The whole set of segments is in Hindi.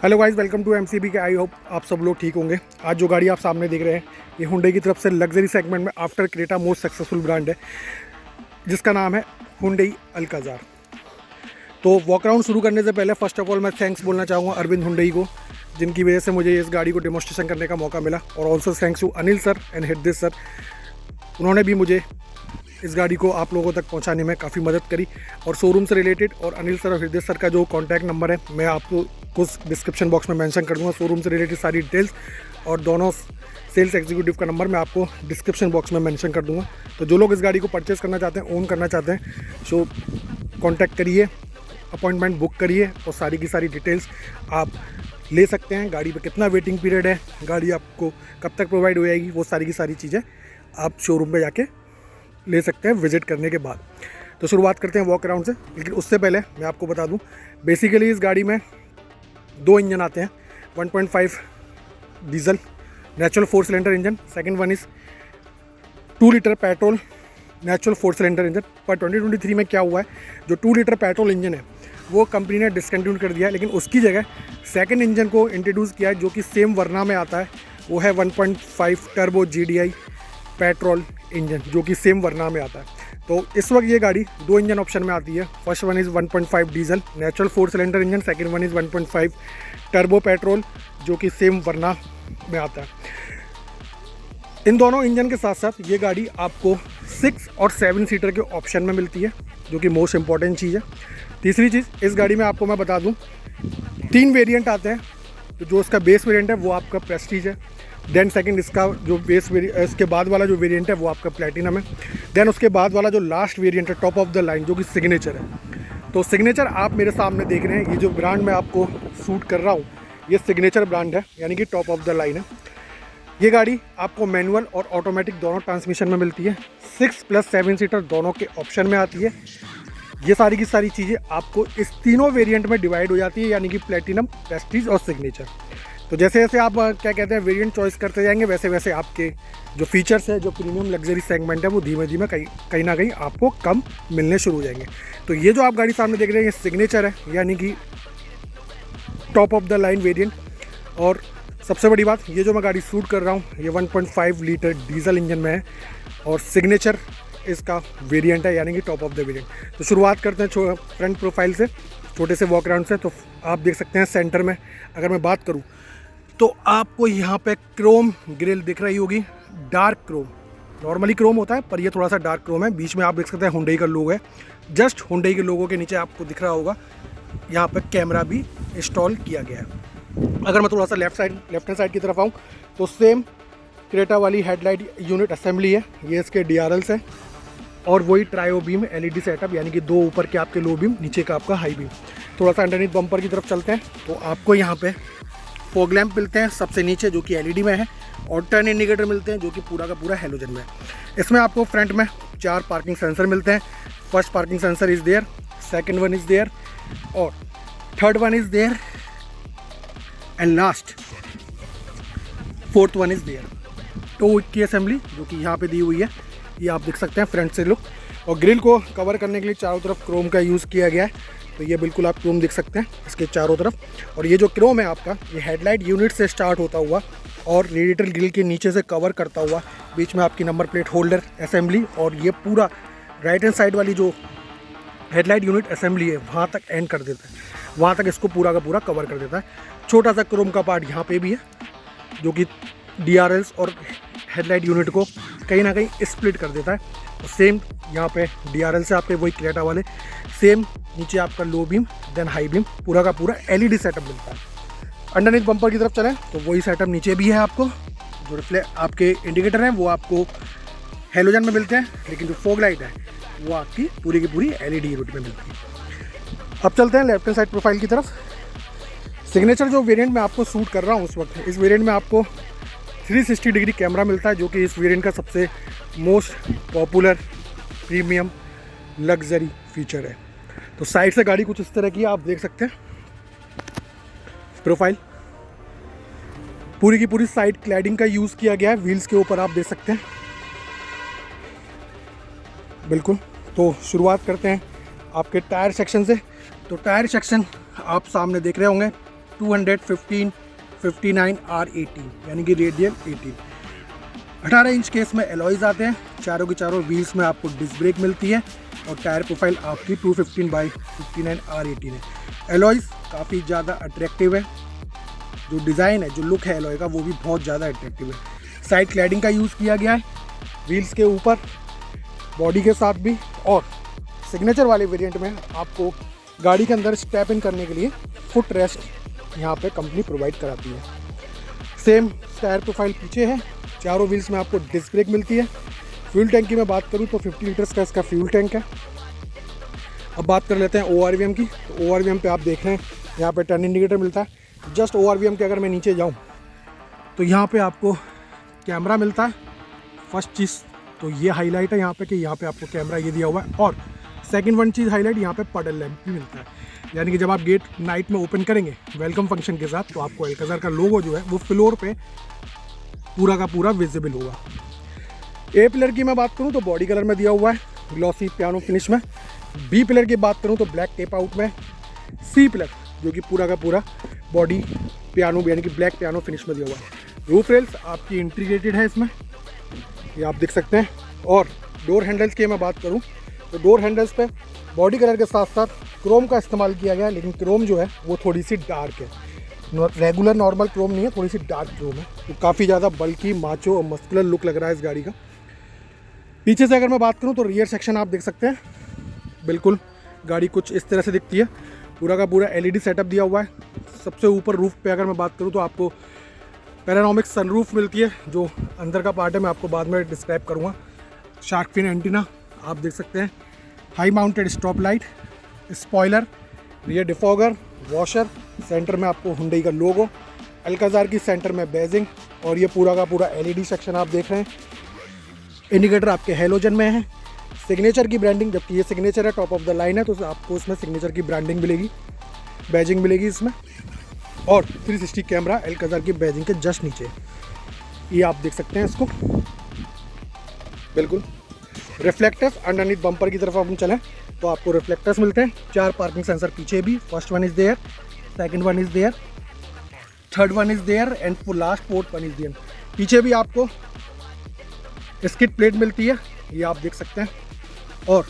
Hello guys, welcome to MCB के। आई होप आप सब लोग ठीक होंगे। आज जो गाड़ी आप सामने देख रहे हैं ये हुंडई की तरफ से लग्जरी सेगमेंट में after Creta most successful brand है जिसका नाम है हुंडई अल्काज़ार। तो वॉक अराउंड शुरू करने से पहले फर्स्ट ऑफ ऑल मैं थैंक्स बोलना चाहूँगा अरविंद हुंडई को, जिनकी वजह से मुझे इस गाड़ी को डेमोस्ट्रेशन करने का मौका मिला। और also thanks to Anil sir and Hirdesh sir, उन्होंने भी मुझे इस गाड़ी को आप लोगों तक पहुंचाने में काफ़ी मदद करी। और शोरूम से रिलेटेड और अनिल सर और हृदय सर का जो कॉन्टैक्ट नंबर है मैं आपको कुछ डिस्क्रिप्शन बॉक्स में मेंशन कर दूंगा। शोरूम से रिलेटेड सारी डिटेल्स और दोनों सेल्स एग्जीक्यूटिव का नंबर मैं आपको डिस्क्रिप्शन बॉक्स में मेंशन कर दूंगा। तो जो लोग इस गाड़ी को परचेज़ करना चाहते हैं, ओन करना चाहते हैं, सो कॉन्टैक्ट करिए, अपॉइंटमेंट बुक करिए और सारी की सारी डिटेल्स आप ले सकते हैं। गाड़ी पर कितना वेटिंग पीरियड है, गाड़ी आपको कब तक प्रोवाइड हो जाएगी, वो सारी की सारी चीज़ें आप शोरूम पर जाके ले सकते हैं विज़िट करने के बाद। तो शुरुआत करते हैं वॉक अराउंड से, लेकिन उससे पहले मैं आपको बता दूं बेसिकली इस गाड़ी में दो इंजन आते हैं। 1.5 diesel natural 4 cylinder engine, second one is 2 litre petrol natural 4 cylinder engine. पर 2023 में क्या हुआ है, जो 2 लीटर पेट्रोल इंजन है वो कंपनी ने डिसकंटिन्यू कर दिया है, लेकिन उसकी जगह सेकंड इंजन को इंट्रोड्यूस किया है जो कि सेम वर्ना में आता है। वो है 1.5 टर्बो GDI पेट्रोल इंजन, जो कि सेम वर्ना में आता है। तो इस वक्त ये गाड़ी दो इंजन ऑप्शन में आती है। First one is 1.5 diesel natural 4 cylinder engine, second one is 1.5 turbo petrol जो कि सेम वर्ना में आता है। इन दोनों इंजन के साथ साथ ये गाड़ी आपको 6 और 7 सीटर के ऑप्शन में मिलती है, जो कि मोस्ट इंपॉर्टेंट चीज़ है। तीसरी चीज़, इस गाड़ी में आपको मैं बता दूं 3 वेरिएंट आते हैं। तो जो इसका बेस वेरिएंट है वो आपका प्रेस्टीज है, देन सेकंड इसका जो इसके बाद वाला जो वेरिएंट है वो आपका प्लैटिनम है, देन उसके बाद वाला जो लास्ट वेरिएंट है टॉप ऑफ द लाइन जो कि सिग्नेचर है। तो सिग्नेचर आप मेरे सामने देख रहे हैं, ये जो ब्रांड मैं आपको शूट कर रहा हूँ ये सिग्नेचर ब्रांड है, यानी कि टॉप ऑफ द लाइन है। ये गाड़ी आपको मैनुअल और ऑटोमेटिक दोनों ट्रांसमिशन में मिलती है, 6+7 सीटर दोनों के ऑप्शन में आती है। ये सारी की सारी चीज़ें आपको इस तीनों वेरिएंट में डिवाइड हो जाती है, यानी कि प्लैटिनम, प्रेस्टीज और सिग्नेचर। तो जैसे जैसे आप क्या कहते हैं वेरिएंट चॉइस करते जाएंगे, वैसे वैसे आपके जो फीचर्स है, जो प्रीमियम लग्जरी सेगमेंट है, वो धीमे धीमे कहीं ना कहीं आपको कम मिलने शुरू हो जाएंगे। तो ये जो आप गाड़ी सामने देख रहे हैं ये सिग्नेचर है, यानी कि top of the line variant. और सबसे बड़ी बात, ये जो मैं गाड़ी शूट कर रहा हूँ ये 1.5 लीटर डीजल इंजन में है और सिग्नेचर इसका वेरिएंट है, यानी कि टॉप ऑफ द वेरिएंट। तो शुरुआत करते हैं फ्रंट प्रोफाइल से, छोटे से वॉक अराउंड से। तो आप देख सकते हैं सेंटर में अगर मैं बात करूं तो आपको यहाँ पे क्रोम ग्रिल दिख रही होगी, डार्क क्रोम। नॉर्मली क्रोम होता है पर ये थोड़ा सा डार्क क्रोम है। बीच में आप देख सकते हैं हुंडई का लोगो है, जस्ट हुंडई के लोगो के नीचे आपको दिख रहा होगा यहाँ पे कैमरा भी इंस्टॉल किया गया है। अगर मैं थोड़ा सा लेफ्ट हैंड साइड की तरफ आऊँ तो सेम क्रेटा वाली हेडलाइट यूनिट असेंबली है, ये इसके DRLs है और वही ट्रायो बीम LED सेटअप, यानी कि 2 ऊपर के आपके लो बीम, नीचे का आपका हाई बीम। थोड़ा सा अंडरनीथ बम्पर की तरफ चलते हैं तो आपको यहाँ पे फॉग लैंप मिलते हैं सबसे नीचे जो कि LED में है, और टर्न इंडिकेटर मिलते हैं जो कि पूरा का पूरा हैलोजन में है। इसमें आपको फ्रंट में 4 पार्किंग सेंसर मिलते हैं। First parking sensor is there, second one is there और third one is there and last fourth one is there. तो की असेंबली जो कि यहाँ पे दी हुई है, ये आप देख सकते हैं फ्रंट से लुक। और ग्रिल को कवर करने के लिए चारों तरफ क्रोम का यूज़ किया गया है, तो ये बिल्कुल आप क्रोम देख सकते हैं इसके चारों तरफ। और ये जो क्रोम है आपका, ये हेडलाइट यूनिट से स्टार्ट होता हुआ और रेडिएटर ग्रिल के नीचे से कवर करता हुआ बीच में आपकी नंबर प्लेट होल्डर असेंबली, और ये पूरा राइट हैंड साइड वाली जो हेडलाइट यूनिट असेंबली है वहाँ तक एंड कर देता है, वहाँ तक इसको पूरा का पूरा कवर कर देता है। छोटा सा क्रोम का पार्ट यहाँ पे भी है जो कि DRLs और हेडलाइट यूनिट को कहीं ना कहीं स्प्लिट कर देता है। और सेम यहाँ पे DRL से आपके वही क्रेटा वाले सेम नीचे आपका low beam then high beam, पूरा का पूरा LED सेटअप मिलता है। अंडरनीथ बम्पर की तरफ चलें तो वही सेटअप नीचे भी है। आपको जो आपके इंडिकेटर हैं वो आपको हेलोजन में मिलते हैं, लेकिन जो फॉग लाइट है वो आपकी पूरी की पूरी LED यूनिट में मिलती है। अब चलते हैं लेफ्ट हैंड साइड प्रोफाइल की तरफ। सिग्नेचर जो वेरिएंट में आपको शूट कर रहा हूँ उस वक्त, इस वेरिएंट में आपको 360 डिग्री कैमरा मिलता है, जो कि इस वेरिएंट का सबसे most popular premium luxury feature है। तो साइड से गाड़ी कुछ इस तरह की आप देख सकते हैं। प्रोफाइल पूरी की पूरी साइड क्लैडिंग का यूज़ किया गया है, व्हील्स के ऊपर आप देख सकते हैं बिल्कुल। तो शुरुआत करते हैं आपके टायर सेक्शन से। तो टायर सेक्शन आप सामने देख रहे होंगे, 215 59 R18 यानी कि रेडियल 18। 18 इंच के इसमें एलॉयज़ आते हैं। चारों के चारों व्हील्स में आपको डिस्क ब्रेक मिलती है और टायर प्रोफाइल आपकी 215/59 R18 है। एलॉयज़ काफ़ी ज़्यादा अट्रैक्टिव है, जो डिज़ाइन है, जो लुक है एलॉय का, वो भी बहुत ज़्यादा अट्रैक्टिव है। साइड क्लैडिंग का यूज़ किया गया है व्हील्स के ऊपर, बॉडी के साथ भी। और सिग्नेचर वाले वेरिएंट में आपको गाड़ी के अंदर स्टेप इन करने के लिए फुट रेस्ट यहाँ पे कंपनी प्रोवाइड कराती है। सेम टायर प्रोफाइल पीछे है। चारों व्हील्स में आपको डिस्क ब्रेक मिलती है। फ्यूल टैंक की मैं बात करूँ तो 50 लीटर्स का इसका फ्यूल टैंक है। अब बात कर लेते हैं ORVM की। तो ORVM पे आप देख रहे हैं यहाँ पे टर्न इंडिकेटर मिलता है। जस्ट ORVM के अगर मैं नीचे जाऊँ तो यहाँ पे आपको कैमरा मिलता है। फर्स्ट चीज़ तो ये हाईलाइट है यहाँ पे कि यहाँ पे आपको कैमरा ये दिया हुआ है। और सेकंड वन चीज़ हाईलाइट, यहाँ पे पडल लैंप भी मिलता है, यानी कि जब आप गेट नाइट में ओपन करेंगे वेलकम फंक्शन के साथ तो आपको अल्काज़ार का लोगो जो है वो फ्लोर पे पूरा का पूरा विजिबल होगा। A पिलर की मैं बात करूँ तो बॉडी कलर में दिया हुआ है, ग्लॉसी पियानो फिनिश में। B पिलर की बात करूँ तो ब्लैक टेप आउट में। C पिलर जो कि पूरा का पूरा बॉडी पियानो यानी कि ब्लैक पियानो फिनिश में दिया हुआ है। रूफ रेल्स आपकी इंटीग्रेटेड है इसमें, ये आप देख सकते हैं। और डोर हैंडल्स की मैं बात करूं तो डोर हैंडल्स पे बॉडी कलर के साथ साथ क्रोम का इस्तेमाल किया गया है, लेकिन क्रोम जो है वो थोड़ी सी डार्क है, रेगुलर नॉर्मल क्रोम नहीं है, थोड़ी सी डार्क क्रोम है। तो काफ़ी ज़्यादा बल्कि माचो और मस्कुलर लुक लग रहा है इस गाड़ी का। पीछे से अगर मैं बात करूँ तो रियर सेक्शन आप देख सकते हैं, बिल्कुल गाड़ी कुछ इस तरह से दिखती है। पूरा का पूरा LED सेटअप दिया हुआ है। सबसे ऊपर रूफ पे अगर मैं बात करूँ तो आपको पैरानोमिक सनरूफ मिलती है, जो अंदर का पार्ट है मैं आपको बाद में डिस्क्राइब करूँगा। शार्क फिन एंटीना आप देख सकते हैं, high mounted stop light, spoiler, rear defogger, washer, centre में आपको हुंडई का लोगो, अल्काज़ार की सेंटर में बैजिंग, और ये पूरा का पूरा LED सेक्शन आप देख रहे हैं। इंडिकेटर आपके हेलोजन में है। सिग्नेचर की ब्रांडिंग, जबकि ये सिग्नेचर है, टॉप ऑफ द लाइन है, तो आपको इसमें सिग्नेचर की ब्रांडिंग मिलेगी, बैजिंग मिलेगी इसमें। और 360 कैमरा अल्काज़ार की बैजिंग के जस्ट नीचे, ये आप देख सकते हैं इसको, बिल्कुल। रिफ्लेक्टर्स अंडरनीथ बम्पर की तरफ हम चलें तो आपको रिफ्लेक्टर्स मिलते हैं। 4 पार्किंग सेंसर पीछे भी, first one is there, second one is there, third one is there and for last fourth one is there. पीछे भी आपको स्किड प्लेट मिलती है, ये आप देख सकते हैं। और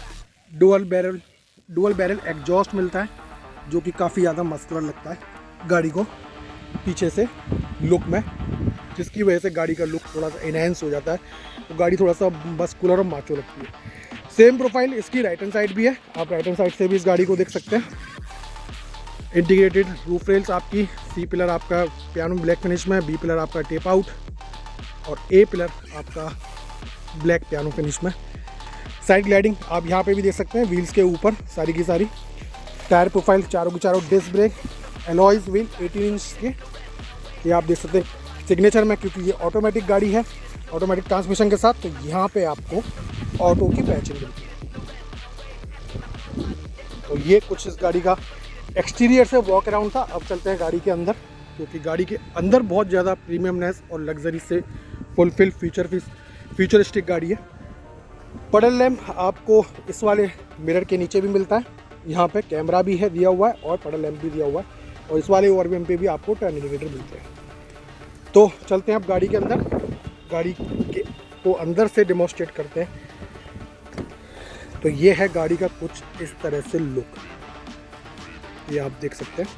डुअल बैरल एग्जॉस्ट मिलता है, जो कि काफ़ी ज़्यादा मस्कुलर लगता है गाड़ी को पीछे से लुक में, जिसकी वजह से गाड़ी का लुक थोड़ा सा इनहेंस हो जाता है, तो गाड़ी थोड़ा सा मस्कुलर और माचो लगती है। सेम प्रोफाइल इसकी राइट हैंड साइड भी है, आप राइट हैंड साइड से भी इस गाड़ी को देख सकते हैं। इंटीग्रेटेड रूफ रेल्स आपकी, C पिलर आपका पियानो ब्लैक फिनिश में, B पिलर आपका टेप आउट और A पिलर आपका ब्लैक पियानो फिनिश में। साइड ग्लाइडिंग आप यहाँ पे भी देख सकते हैं, व्हील्स के ऊपर सारी की सारी। टायर प्रोफाइल चारों के चारों disc brake, alloys wheel 18 inch के, ये आप देख सकते हैं। सिग्नेचर में, क्योंकि ये ऑटोमेटिक गाड़ी है, ऑटोमेटिक ट्रांसमिशन के साथ, तो यहाँ पे आपको ऑटो की पैचिंग मिलती है। तो ये कुछ इस गाड़ी का एक्सटीरियर से वॉक अराउंड था। अब चलते हैं गाड़ी के अंदर, क्योंकि गाड़ी के अंदर बहुत ज़्यादा प्रीमियमनेस और लग्जरी से फुलफिल फ्यूचरिस्टिक गाड़ी है। पडल लैम्प आपको इस वाले मिरर के नीचे भी मिलता है, यहाँ पे कैमरा भी है दिया हुआ है और पडल लैम्प भी दिया हुआ है, और इस वाले ORVM पे भी आपको टर्न इंडिकेटर मिलते हैं। तो चलते हैं अब गाड़ी के अंदर, गाड़ी के को अंदर से डेमोस्ट्रेट करते हैं। तो ये है गाड़ी का कुछ इस तरह से लुक, ये आप देख सकते हैं।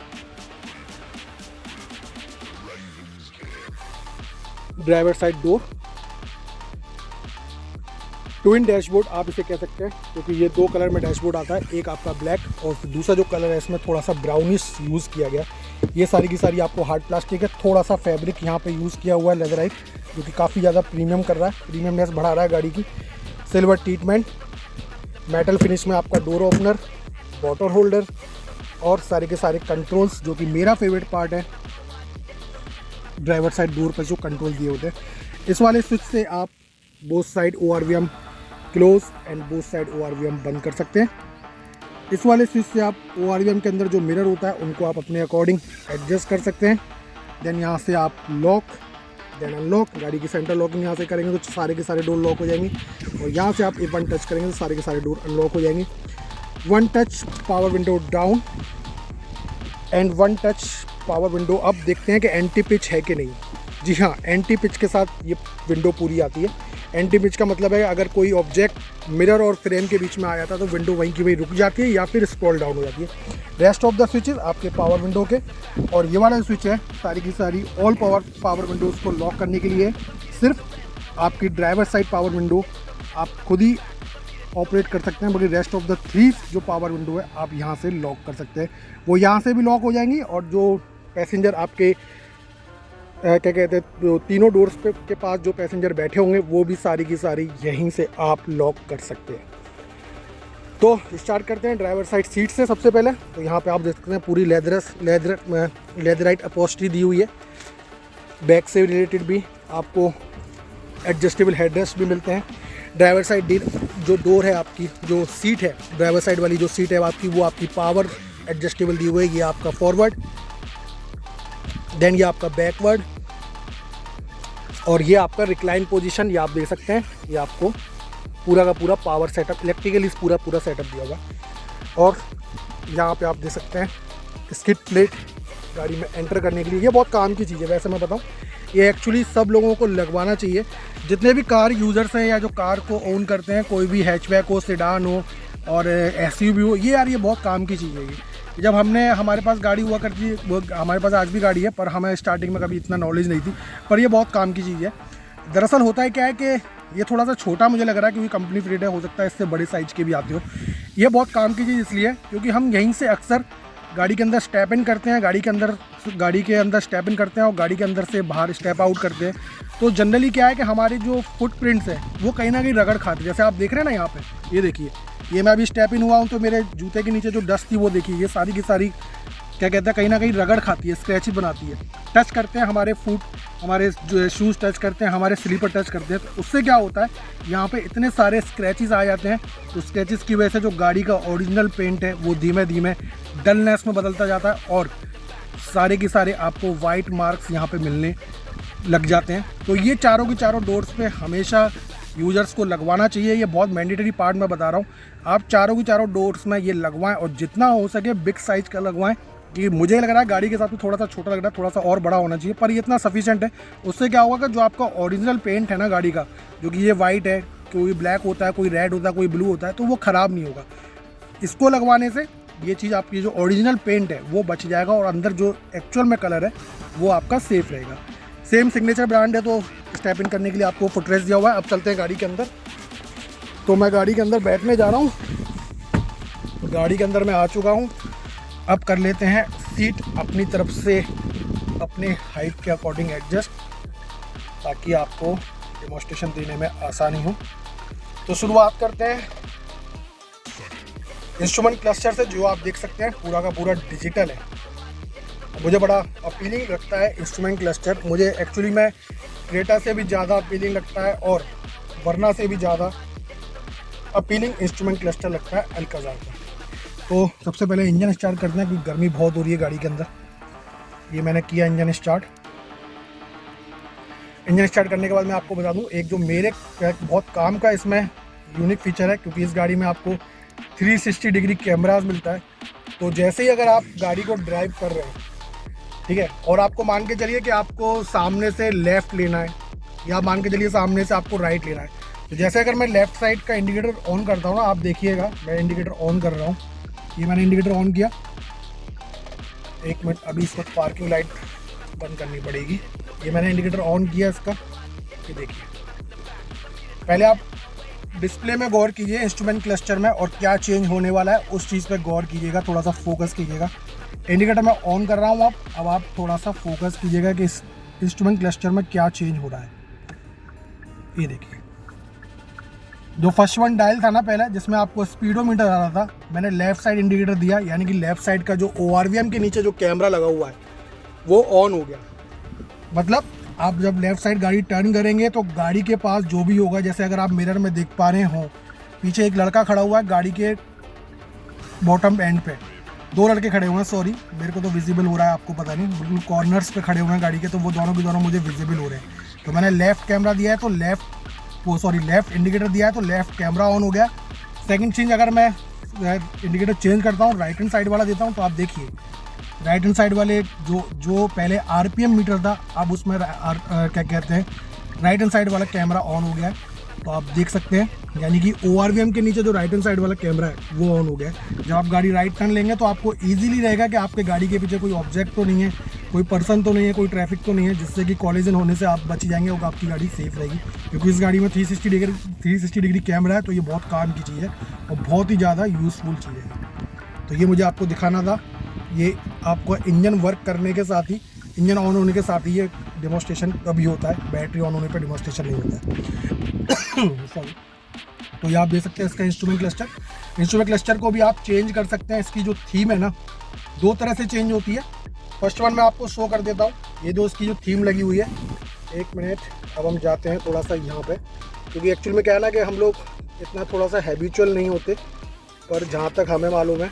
Driver side door, twin dashboard आप इसे कह सकते हैं, क्योंकि ये 2 कलर में डैशबोर्ड आता है, एक आपका ब्लैक और दूसरा जो कलर है इसमें थोड़ा सा ब्राउनिश यूज़ किया गया। ये सारी की सारी आपको हार्ड प्लास्टिक है, थोड़ा सा फैब्रिक यहाँ पे यूज़ किया हुआ है लेदराइट, जो कि काफ़ी ज़्यादा प्रीमियम कर रहा है, प्रीमियमनेस बढ़ा रहा है गाड़ी की। सिल्वर ट्रीटमेंट, मेटल फिनिश में आपका डोर ओपनर, वाटर होल्डर और सारे के सारे कंट्रोल्स, जो कि मेरा फेवरेट पार्ट है, ड्राइवर साइड डोर पर जो कंट्रोल दिए होते हैं। इस वाले स्विच से आप both side ORVM close and both side ORVM बंद कर सकते हैं। इस वाले स्विच से आप ORVM के अंदर जो मिरर होता है उनको आप अपने अकॉर्डिंग एडजस्ट कर सकते हैं। देन यहाँ से आप लॉक देन अनलॉक, गाड़ी की सेंटर लॉकिंग यहाँ से करेंगे तो सारे के सारे डोर लॉक हो जाएंगे, और यहाँ से आप वन टच करेंगे तो सारे के सारे डोर अनलॉक हो जाएंगे। One touch power window down and one touch power window. अब देखते हैं कि एंटी पिच है कि नहीं। जी हाँ, एंटी पिच के साथ ये विंडो पूरी आती है। एंटी पिच का मतलब है अगर कोई ऑब्जेक्ट मिरर और फ्रेम के बीच में आ जाता है तो विंडो वहीं की वहीं रुक जाती है या फिर स्क्रॉल डाउन हो जाती है। रेस्ट ऑफ द स्विचेस आपके पावर विंडो के, और ये वाला स्विच है सारी की सारी ऑल पावर विंडोज़ को लॉक करने के लिए। सिर्फ आपकी ड्राइवर साइड पावर विंडो आप खुद ही ऑपरेट कर सकते हैं, बल्कि रेस्ट ऑफ द 3 जो पावर विंडो है आप यहाँ से लॉक कर सकते हैं। वो यहाँ से भी लॉक हो जाएंगी, और जो पैसेंजर आपके क्या कहते हैं तो तीनों डोर्स के पास जो पैसेंजर बैठे होंगे वो भी सारी की सारी यहीं से आप लॉक कर सकते हैं। तो स्टार्ट करते हैं ड्राइवर साइड सीट से। सबसे पहले तो यहाँ पे आप देख सकते हैं पूरी लेदराइट अपॉस्ट्री दी हुई है। बैक से रिलेटेड भी आपको एडजस्टेबल हेडरेस्ट भी मिलते हैं। ड्राइवर साइड जो डोर है आपकी, जो सीट है ड्राइवर साइड वाली जो सीट है आपकी, वो आपकी पावर एडजस्टेबल दी हुई है। ये आपका फॉरवर्ड, देन ये आपका बैकवर्ड, और ये आपका रिक्लाइन पोजीशन, ये आप देख सकते हैं। ये आपको पूरा का पूरा पावर सेटअप इलेक्ट्रिकली पूरा सेटअप दिया होगा। और यहाँ पे आप देख सकते हैं स्किड प्लेट गाड़ी में एंटर करने के लिए। ये बहुत काम की चीज़ है। वैसे मैं बताऊँ, ये एक्चुअली सब लोगों को लगवाना चाहिए, जितने भी कार यूज़र्स हैं या जो कार को ओन करते हैं, कोई भी हैचबैक हो, सेडान हो और एसयूवी हो। ये यार ये बहुत काम की चीज़ है। ये जब हमारे पास गाड़ी हुआ करती है, हमारे पास आज भी गाड़ी है, पर हमें स्टार्टिंग में कभी इतना नॉलेज नहीं थी, पर ये बहुत काम की चीज़ है। दरअसल होता है क्या है कि ये थोड़ा सा छोटा मुझे लग रहा है क्योंकि कंपनी फिटेड है, हो सकता है इससे बड़े साइज़ के भी आते हो। ये बहुत काम की चीज़ इसलिए क्योंकि हम यहीं से अक्सर गाड़ी के अंदर स्टेप इन करते हैं, गाड़ी के अंदर स्टेप इन करते हैं और गाड़ी के अंदर से बाहर स्टेप आउट करते हैं। तो जनरली क्या है कि हमारे जो फुटप्रिंट्स हैं वो कहीं ना कहीं रगड़ खाते हैं। जैसे आप देख रहे हैं ना यहाँ पे, ये देखिए, ये मैं अभी स्टेप इन हुआ हूँ तो मेरे जूते के नीचे जो डस्ट थी वो देखिए, ये सारी की सारी क्या कहते हैं कहीं ना कहीं रगड़ खाती है, स्क्रैचेस बनाती है। टच करते हैं हमारे फुट, हमारे जो शूज़ टच करते हैं, हमारे स्लीपर टच करते हैं, तो उससे क्या होता है यहाँ पे इतने सारे स्क्रैचेस आ जाते हैं। तो स्क्रैचेस की वजह से जो गाड़ी का ओरिजिनल पेंट है वो धीमे धीमे डलनेस में बदलता जाता है और सारे के सारे आपको वाइट मार्क्स यहाँ पे मिलने लग जाते हैं। तो ये चारों के चारों डोर्स पे हमेशा यूज़र्स को लगवाना चाहिए। ये बहुत मैंडेटरी पार्ट मैं बता रहा हूँ। आप चारों के चारों डोर्स में ये लगवाएं और जितना हो सके बिग साइज़ का लगवाएं। कि मुझे लग रहा है गाड़ी के हिसाब से थोड़ा सा छोटा लग रहा है, थोड़ा सा और बड़ा होना चाहिए, पर ये इतना सफिशिएंट है। उससे क्या होगा कि जो आपका ओरिजिनल पेंट है ना गाड़ी का, जो कि ये वाइट है, कोई ब्लैक होता है, कोई रेड होता है, कोई ब्लू होता है, तो वो ख़राब नहीं होगा। इसको लगवाने से ये चीज़ आपकी जो ओरिजिनल पेंट है वो बच जाएगा और अंदर जो एक्चुअल में कलर है वो आपका सेफ रहेगा। सेम सिग्नेचर ब्रांड है, तो स्टेप इन करने के लिए आपको फुटरेस्ट दिया हुआ है। अब चलते हैं गाड़ी के अंदर। तो मैं गाड़ी के अंदर बैठने जा रहा हूँ। गाड़ी के अंदर मैं आ चुका हूँ। अब कर लेते हैं सीट अपनी तरफ से अपने हाइट के अकॉर्डिंग एडजस्ट, ताकि आपको डेमोन्स्ट्रेशन देने में आसानी हो। तो शुरुआत करते हैं इंस्ट्रूमेंट क्लस्टर से। जो आप देख सकते हैं पूरा का पूरा डिजिटल है। मुझे बड़ा अपीलिंग लगता है इंस्ट्रूमेंट क्लस्टर। मुझे एक्चुअली में क्रेटा से भी ज़्यादा अपीलिंग लगता है और वरना से भी ज़्यादा अपीलिंग इंस्ट्रूमेंट क्लस्टर लगता है अल्काज़ार का। तो सबसे पहले इंजन स्टार्ट करते हैं क्योंकि गर्मी बहुत हो रही है गाड़ी के अंदर। ये मैंने किया इंजन स्टार्ट। इंजन स्टार्ट करने के बाद मैं आपको बता दूं, एक जो मेरे बहुत काम का इसमें यूनिक फीचर है, क्योंकि इस गाड़ी में आपको 360 डिग्री कैमराज मिलता है। तो जैसे ही अगर आप गाड़ी को ड्राइव कर रहे हैं, ठीक है, और आपको मान के चलिए कि आपको सामने से लेफ़्ट लेना है या मान के चलिए सामने से आपको राइट लेना है, तो जैसे अगर मैं लेफ़्ट साइड का इंडिकेटर ऑन करता हूँ ना, आप देखिएगा मैं इंडिकेटर ऑन कर रहा हूँ। ये मैंने इंडिकेटर ऑन किया। एक मिनट, अभी इस वक्त पार्किंग लाइट बंद करनी पड़ेगी। ये मैंने इंडिकेटर ऑन किया इसका। ये देखिए, पहले आप डिस्प्ले में गौर कीजिए इंस्ट्रूमेंट क्लस्टर में, और क्या चेंज होने वाला है उस चीज़ पे गौर कीजिएगा, थोड़ा सा फोकस कीजिएगा। इंडिकेटर मैं ऑन कर रहा हूँ अब आप थोड़ा सा फोकस कीजिएगा कि इस इंस्ट्रूमेंट क्लस्टर में क्या चेंज हो रहा है। ये देखिए, जो फर्स्ट वन डायल था ना पहले, जिसमें आपको स्पीडोमीटर आ रहा था, मैंने लेफ़्ट साइड इंडिकेटर दिया, यानी कि लेफ़्ट साइड का जो ORVM के नीचे जो कैमरा लगा हुआ है वो ऑन हो गया। मतलब आप जब लेफ़्ट साइड गाड़ी टर्न करेंगे तो गाड़ी के पास जो भी होगा, जैसे अगर आप मिरर में देख पा रहे हो, पीछे एक लड़का खड़ा हुआ है गाड़ी के बॉटम एंड पे, 2 लड़के खड़े हुए हैं, सॉरी मेरे को तो विजिबल हो रहा है, आपको पता नहीं, बिल्कुल कॉर्नर्स पे खड़े हुए हैं गाड़ी के, तो वो दोनों के दोनों मुझे विजिबल हो रहे हैं। तो मैंने लेफ़्ट कैमरा दिया है तो लेफ़्ट इंडिकेटर दिया है तो लेफ़्ट कैमरा ऑन हो गया। सेकंड चीज़, अगर मैं इंडिकेटर चेंज करता हूँ, राइट हैंड साइड वाला देता हूँ, तो आप देखिए राइट हैंड साइड वाले जो पहले आरपीएम मीटर था, अब उसमें क्या कहते हैं, राइट हैंड साइड वाला कैमरा ऑन हो गया है। तो आप देख सकते हैं, यानी कि ORVM के नीचे जो राइट हैंड साइड वाला कैमरा है वो ऑन हो गया है। जब आप गाड़ी राइट टर्न लेंगे तो आपको ईजिली रहेगा कि आपके गाड़ी के पीछे कोई ऑब्जेक्ट तो नहीं है, कोई पर्सन तो नहीं है, कोई ट्रैफिक तो नहीं है, जिससे कि कॉलिजन होने से आप बच जाएंगे और आपकी गाड़ी सेफ रहेगी। क्योंकि इस गाड़ी में 360 डिग्री कैमरा है, तो ये बहुत काम की चीज़ है और बहुत ही ज़्यादा यूज़फुल चीज़ है। तो ये मुझे आपको दिखाना था। ये आपको इंजन वर्क करने के साथ ही, इंजन ऑन होने के साथ ही ये डेमोस्ट्रेशन कभी होता है, बैटरी ऑन होने पर डेमोस्ट्रेशन नहीं होता है। सॉरी। तो ये आप देख सकते हैं इसका इंस्ट्रूमेंट क्लस्टर को भी आप चेंज कर सकते हैं। इसकी जो थीम है ना, 2 तरह से चेंज होती है। फर्स्ट वन मैं आपको शो कर देता हूँ, ये जो इसकी जो थीम लगी हुई है। 1 मिनट, अब हम जाते हैं थोड़ा सा यहाँ पे, क्योंकि एक्चुअल में क्या है ना कि हम लोग इतना थोड़ा सा हैबिचुअल नहीं होते, पर जहाँ तक हमें मालूम है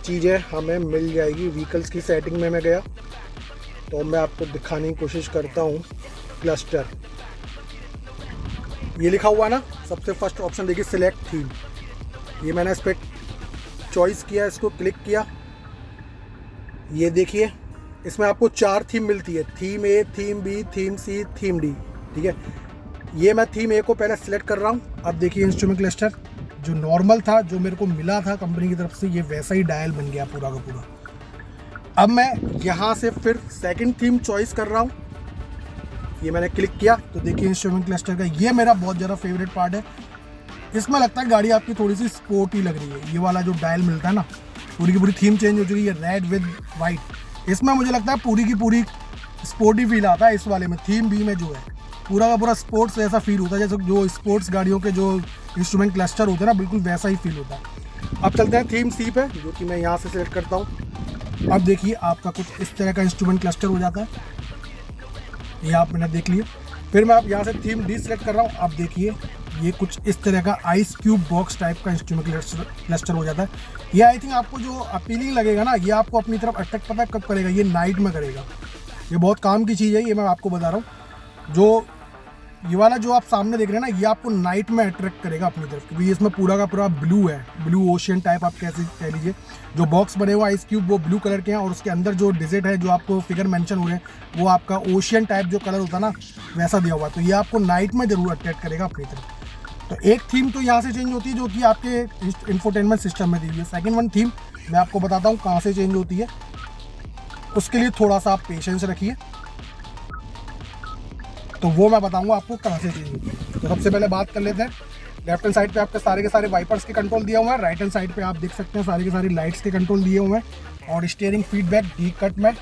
चीज़ें हमें मिल जाएगी। व्हीकल्स की सेटिंग में मैं गया तो मैं आपको दिखाने की कोशिश करता हूँ। क्लस्टर ये लिखा हुआ ना, सबसे फर्स्ट ऑप्शन देखिए सिलेक्ट थीम। ये मैंने इस पर चॉइस किया, इसको क्लिक किया। ये देखिए इसमें आपको 4 थीम मिलती है, theme A, theme B, theme C, theme D। ठीक है, ये मैं थीम A को पहले सिलेक्ट कर रहा हूँ। अब देखिए इंस्ट्रूमेंट क्लस्टर जो नॉर्मल था, जो मेरे को मिला था कंपनी की तरफ से, ये वैसा ही डायल बन गया पूरा का पूरा। अब मैं यहाँ से फिर सेकंड थीम चॉइस कर रहा हूँ। ये मैंने क्लिक किया तो देखिए इंस्ट्रूमेंट क्लस्टर का ये मेरा बहुत ज़्यादा फेवरेट पार्ट है। इसमें लगता है गाड़ी आपकी थोड़ी सी स्पोर्टी लग रही है। ये वाला जो डायल मिलता है ना, पूरी की पूरी थीम चेंज हो चुकी है, रेड विद वाइट। इसमें मुझे लगता है पूरी की पूरी स्पोर्टी फील आता है। इस वाले में थीम B में जो है पूरा का पूरा स्पोर्ट्स ऐसा फील होता है, जैसे जो स्पोर्ट्स गाड़ियों के जो इंस्ट्रूमेंट क्लस्टर होते हैं ना, बिल्कुल वैसा ही फील होता है। अब चलते हैं थीम C पे, जो कि मैं यहाँ से सिलेक्ट करता हूँ। अब देखिए आपका कुछ इस तरह का इंस्ट्रूमेंट क्लस्टर हो जाता है। ये आप मैंने देख लिए। फिर मैं अब यहाँ से थीम D सिलेक्ट कर रहा हूँ। अब देखिए ये कुछ इस तरह का आइस क्यूब बॉक्स टाइप का इंस्ट्रूमेंट क्लस्टर हो जाता है। ये आई थिंक आपको जो अपीलिंग लगेगा ना, ये आपको अपनी तरफ अट्रैक्ट पता है कब करेगा, ये नाइट में करेगा। ये बहुत काम की चीज़ है, ये मैं आपको बता रहा हूँ। जो ये वाला जो आप सामने देख रहे हैं ना, ये आपको नाइट में अट्रैक्ट करेगा अपनी तरफ, क्योंकि इसमें पूरा का पूरा ब्लू है, ब्लू ओशियन टाइप आप कैसे कह लीजिए। जो बॉक्स बने हुए आइस क्यूब वो ब्लू कलर के हैं, और उसके अंदर जो डिजिट है, जो आपको फिगर मेंशन हो रहे हैं, वो आपका ओशियन टाइप जो कलर होता है ना, वैसा दिया हुआ है। तो ये आपको नाइट में जरूर अट्रैक्ट करेगा अपनी तरफ। तो एक थीम तो यहाँ से चेंज होती है, जो कि आपके इंफोटेनमेंट सिस्टम में दी हुई है। सेकेंड वन थीम मैं आपको बताता हूँ कहाँ से चेंज होती है। उसके लिए थोड़ा सा आप पेशेंस रखिए, तो वो मैं बताऊंगा आपको कहाँ से चेंज होती है। तो सबसे पहले बात कर लेते हैं। लेफ्ट हैंड साइड पे आपके सारे के सारे वाइपर्स के कंट्रोल दिए हुए हैं। राइट हैंड साइड पे आप देख सकते हैं सारी की सारी लाइट्स के कंट्रोल दिए हुए हैं, और स्टीयरिंग फीडबैक डी कट में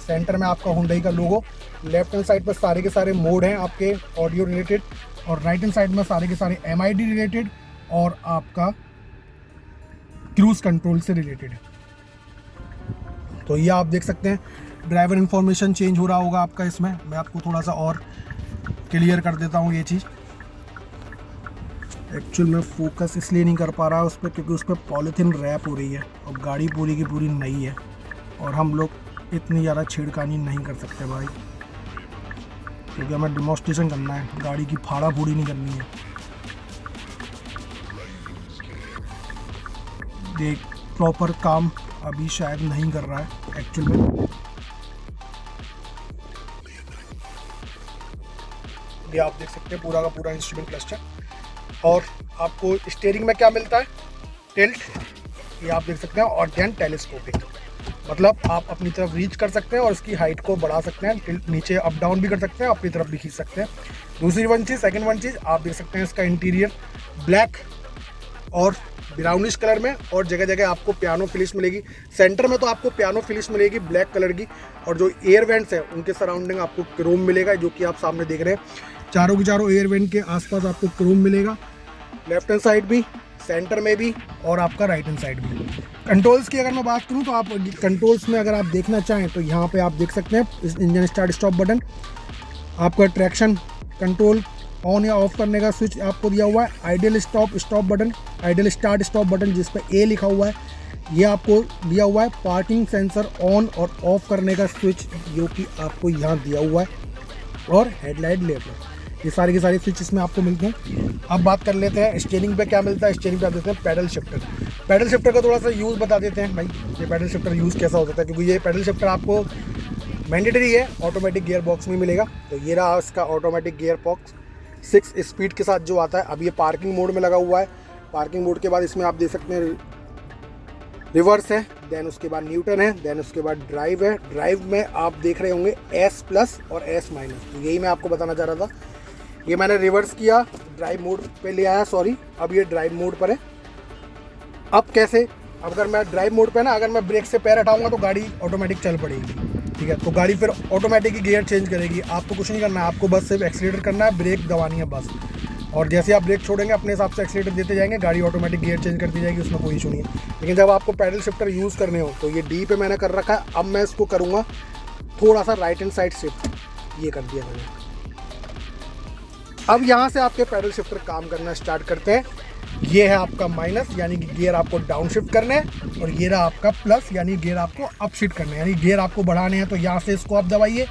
सेंटर में आपका हुंडई का लोगो। लेफ्ट हैंड साइड पर सारे के सारे मोड हैं आपके ऑडियो रिलेटेड, और राइट हैंड साइड में सारे के सारे MID रिलेटेड और आपका क्रूज कंट्रोल से रिलेटेड है। तो ये आप देख सकते हैं ड्राइवर इन्फॉर्मेशन चेंज हो रहा होगा आपका इसमें। मैं आपको थोड़ा सा और क्लियर कर देता हूँ ये चीज़। एक्चुअल में फोकस इसलिए नहीं कर पा रहा है उस पर, क्योंकि उस पर पॉलीथीन रैप हो रही है और गाड़ी पूरी की पूरी नई है, और हम लोग इतनी ज़्यादा छेड़खानी नहीं कर सकते भाई, क्योंकि हमें डेमोस्ट्रेशन करना है, गाड़ी की फाड़ा फूड़ी नहीं करनी है। देख प्रॉपर काम अभी शायद नहीं कर रहा है एक्चुअल में। ये आप देख सकते हैं पूरा का पूरा इंस्ट्रूमेंट क्लस्टर। और आपको स्टीयरिंग में क्या मिलता है, टिल्ट, ये आप देख सकते हैं, और देन टेलीस्कोपिक, मतलब आप अपनी तरफ रीच कर सकते हैं और इसकी हाइट को बढ़ा सकते हैं, टिल्ट नीचे अप डाउन भी कर सकते हैं, अपनी तरफ भी खींच सकते हैं। दूसरी सेकंड वन चीज़ आप देख सकते हैं, इसका इंटीरियर ब्लैक और ब्राउनिश कलर में, और जगह जगह आपको पियानो फिनिश मिलेगी। सेंटर में तो आपको पियानो फिनिश मिलेगी ब्लैक कलर की, और जो एयर वेंट्स है उनके सराउंडिंग आपको क्रोम मिलेगा, जो कि आप सामने देख रहे हैं। चारों के चारों एयर वेंट के आसपास आपको क्रोम मिलेगा, लेफ्ट हैंड साइड भी, सेंटर में भी, और आपका राइट हैंड साइड भी। कंट्रोल्स की अगर मैं बात करूं तो आप कंट्रोल्स में अगर आप देखना चाहें तो यहाँ पे आप देख सकते हैं इस इंजन स्टार्ट स्टॉप बटन, आपका ट्रैक्शन कंट्रोल ऑन या ऑफ करने का स्विच आपको दिया हुआ है, ideal stop button, ideal start stop button जिस पर A लिखा हुआ है, ये आपको दिया हुआ है। पार्किंग सेंसर ऑन और ऑफ करने का स्विच जो कि आपको यहाँ दिया हुआ है, और हेडलाइट लेटर, ये सारी की सारी स्विच इसमें आपको मिलते हैं। अब बात कर लेते हैं स्टीयरिंग पे क्या मिलता है। स्टीयरिंग पे आप देखते हैं पैडल शिफ्टर। पैडल शिफ्टर का थोड़ा सा यूज़ बता देते हैं भाई, ये पैडल शिफ्टर यूज़ कैसा हो सकता है, क्योंकि ये पैडल शिफ्टर आपको मैंडेटरी है, ऑटोमेटिक गियर बॉक्स में मिलेगा। तो ये रहा इसका ऑटोमेटिक गियर बॉक्स 6 स्पीड के साथ जो आता है। अब ये पार्किंग मोड में लगा हुआ है। पार्किंग मोड के बाद इसमें आप देख सकते हैं रिवर्स है, देन उसके बाद न्यूटन है, देन उसके बाद ड्राइव है। ड्राइव में आप देख रहे होंगे S+ और S-। तो यही मैं आपको बताना चाह रहा था। ये मैंने रिवर्स किया, ड्राइव मोड पे ले आया, सॉरी अब ये ड्राइव मोड पर है। अब कैसे, अब अगर मैं ड्राइव मोड पे ना, अगर मैं ब्रेक से पैर हटाऊंगा तो गाड़ी ऑटोमेटिक चल पड़ेगी, ठीक है। तो गाड़ी फिर ऑटोमेटिक ही गियर चेंज करेगी, आपको कुछ नहीं करना है, आपको बस सिर्फ एक्सीलेटर करना है, ब्रेक दबानी है बस। और जैसे आप ब्रेक छोड़ेंगे अपने हिसाब से एक्सीलेटर देते जाएंगे, गाड़ी ऑटोमेटिक गियर चेंज करती जाएगी, उसमें कोई इशू नहीं है। लेकिन जब आपको पैडल शिफ्टर यूज़ करने हो तो ये D पे मैंने कर रखा है। अब मैं इसको करूँगा थोड़ा सा राइट हैंड साइड शिफ्ट, ये कर दिया मैंने। अब यहाँ से आपके पैडल शिफ्टर काम करना स्टार्ट करते हैं। ये है आपका माइनस, यानी कि गियर आपको डाउन शिफ्ट करने हैं, और ये रहा आपका प्लस, यानी गियर आपको अप शिफ्ट करने हैं, यानी गियर आपको बढ़ाने हैं। तो यहाँ से इसको आप दबाइए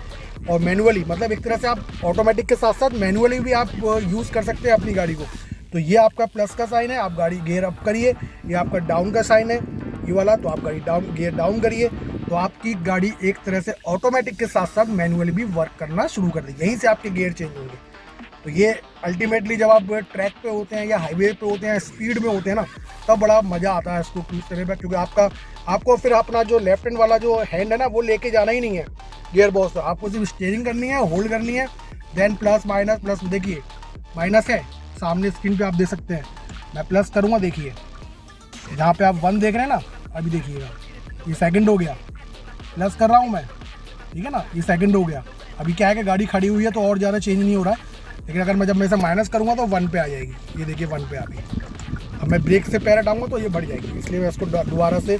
और मैनुअली, मतलब एक तरह से आप ऑटोमेटिक के साथ साथ मैनुअली भी आप यूज़ कर सकते हैं अपनी गाड़ी को। तो ये आपका प्लस का साइन है, आप गाड़ी गियर अप करिए। ये आपका डाउन का साइन है ये वाला, तो आप गाड़ी डाउन, गियर डाउन करिए, तो आपकी गाड़ी एक तरह से ऑटोमेटिक के साथ साथ मैनुअली भी वर्क करना शुरू कर दी। यहीं से आपके गियर चेंज होंगे। तो ये अल्टीमेटली जब आप ट्रैक पे होते हैं या हाईवे पे होते हैं, स्पीड में होते हैं ना, तब बड़ा मज़ा आता है इसको क्रूज करने में, क्योंकि आपको फिर अपना जो लेफ्ट हैंड वाला जो हैंड है ना, वो लेके जाना ही नहीं है गियर बॉक्स। तो आपको सिर्फ स्टीयरिंग करनी है, होल्ड करनी है, देन प्लस माइनस। प्लस देखिए माइनस है, सामने स्क्रीन पे आप देख सकते हैं। मैं प्लस करूँगा, देखिए जहाँ पे आप 1 देख रहे हैं ना, अभी देखिएगा ये सेकंड हो गया, प्लस कर रहा हूँ मैं, ठीक है ना, ये सेकंड हो गया। अभी क्या है कि गाड़ी खड़ी हुई है तो और ज़्यादा चेंज नहीं हो रहा है, लेकिन अगर जब मैं इसे माइनस करूँगा तो 1 पे आ जाएगी। ये देखिए 1 पे आ गई। अब मैं ब्रेक से पैर हटाऊँगा तो ये बढ़ जाएगी, इसलिए मैं इसको दोबारा से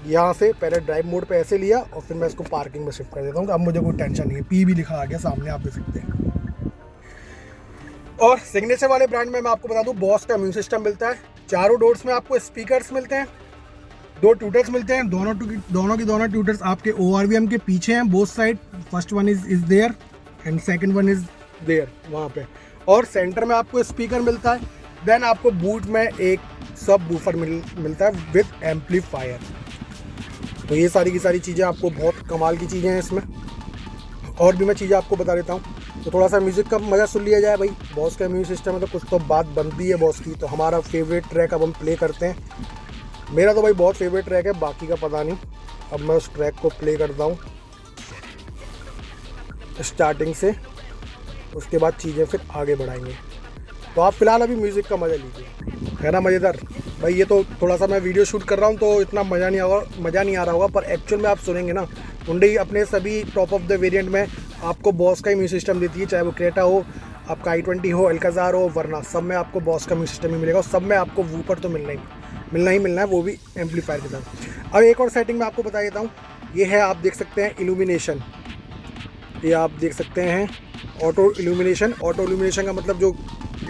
यहाँ से पहले ड्राइव मोड पे ऐसे लिया और फिर मैं इसको पार्किंग में शिफ्ट कर देता हूँ। अब मुझे कोई टेंशन नहीं है, P भी लिखा आ गया सामने, आप देख सकते हैं। और सिग्नेचर वाले ब्रांड में मैं आपको बता दूँ, बॉस का इम्यून सिस्टम मिलता है। चारों डोर्स में आपको स्पीकर्स मिलते हैं, 2 ट्यूटर्स मिलते हैं। दोनों की दोनों ट्यूटर्स आपके ORVM के पीछे हैं, both side. First one is there and second one is there, वहाँ पे। और सेंटर में आपको स्पीकर मिलता है। देन आपको बूट में एक सब वूफर मिलता है विद एम्पलीफायर। तो ये सारी की सारी चीज़ें आपको बहुत कमाल की चीज़ें हैं इसमें। और भी मैं चीज़ें आपको बता देता हूँ। तो थोड़ा सा म्यूज़िक का मज़ा सुन लिया जाए भाई। बॉस का म्यूजिक सिस्टम है तो कुछ तो बात बनती है बॉस की। तो हमारा फेवरेट ट्रैक अब हम प्ले करते हैं। मेरा तो भाई बहुत फेवरेट ट्रैक है, बाकी का पता नहीं। अब मैं उस ट्रैक को प्ले करता हूँ स्टार्टिंग से, उसके बाद चीज़ें फिर आगे बढ़ाएंगे। तो आप फिलहाल अभी म्यूज़िक का मज़ा लीजिए, है ना मज़ेदार भाई। ये तो थोड़ा सा मैं वीडियो शूट कर रहा हूँ तो इतना मज़ा नहीं आ रहा होगा, पर एक्चुअल में आप सुनेंगे ना, हुंडई अपने सभी टॉप ऑफ द वेरिएंट में आपको बॉस का ही म्यूजिक सिस्टम देती है। चाहे वो क्रेटा हो, आपका i20 हो, अल्काज़ार हो, वरना सब में आपको बॉस का म्यूजिक सिस्टम ही मिलेगा। और सब में आपको वूफर तो मिलना ही है, वो भी एम्पलीफायर के साथ। अब एक और सेटिंग मैं आपको बता देता हूँ। ये है, आप देख सकते हैं इल्यूमिनेशन। ये आप देख सकते हैं ऑटो इल्यूमिनेशन। ऑटो इल्यूमिनेशन का मतलब जो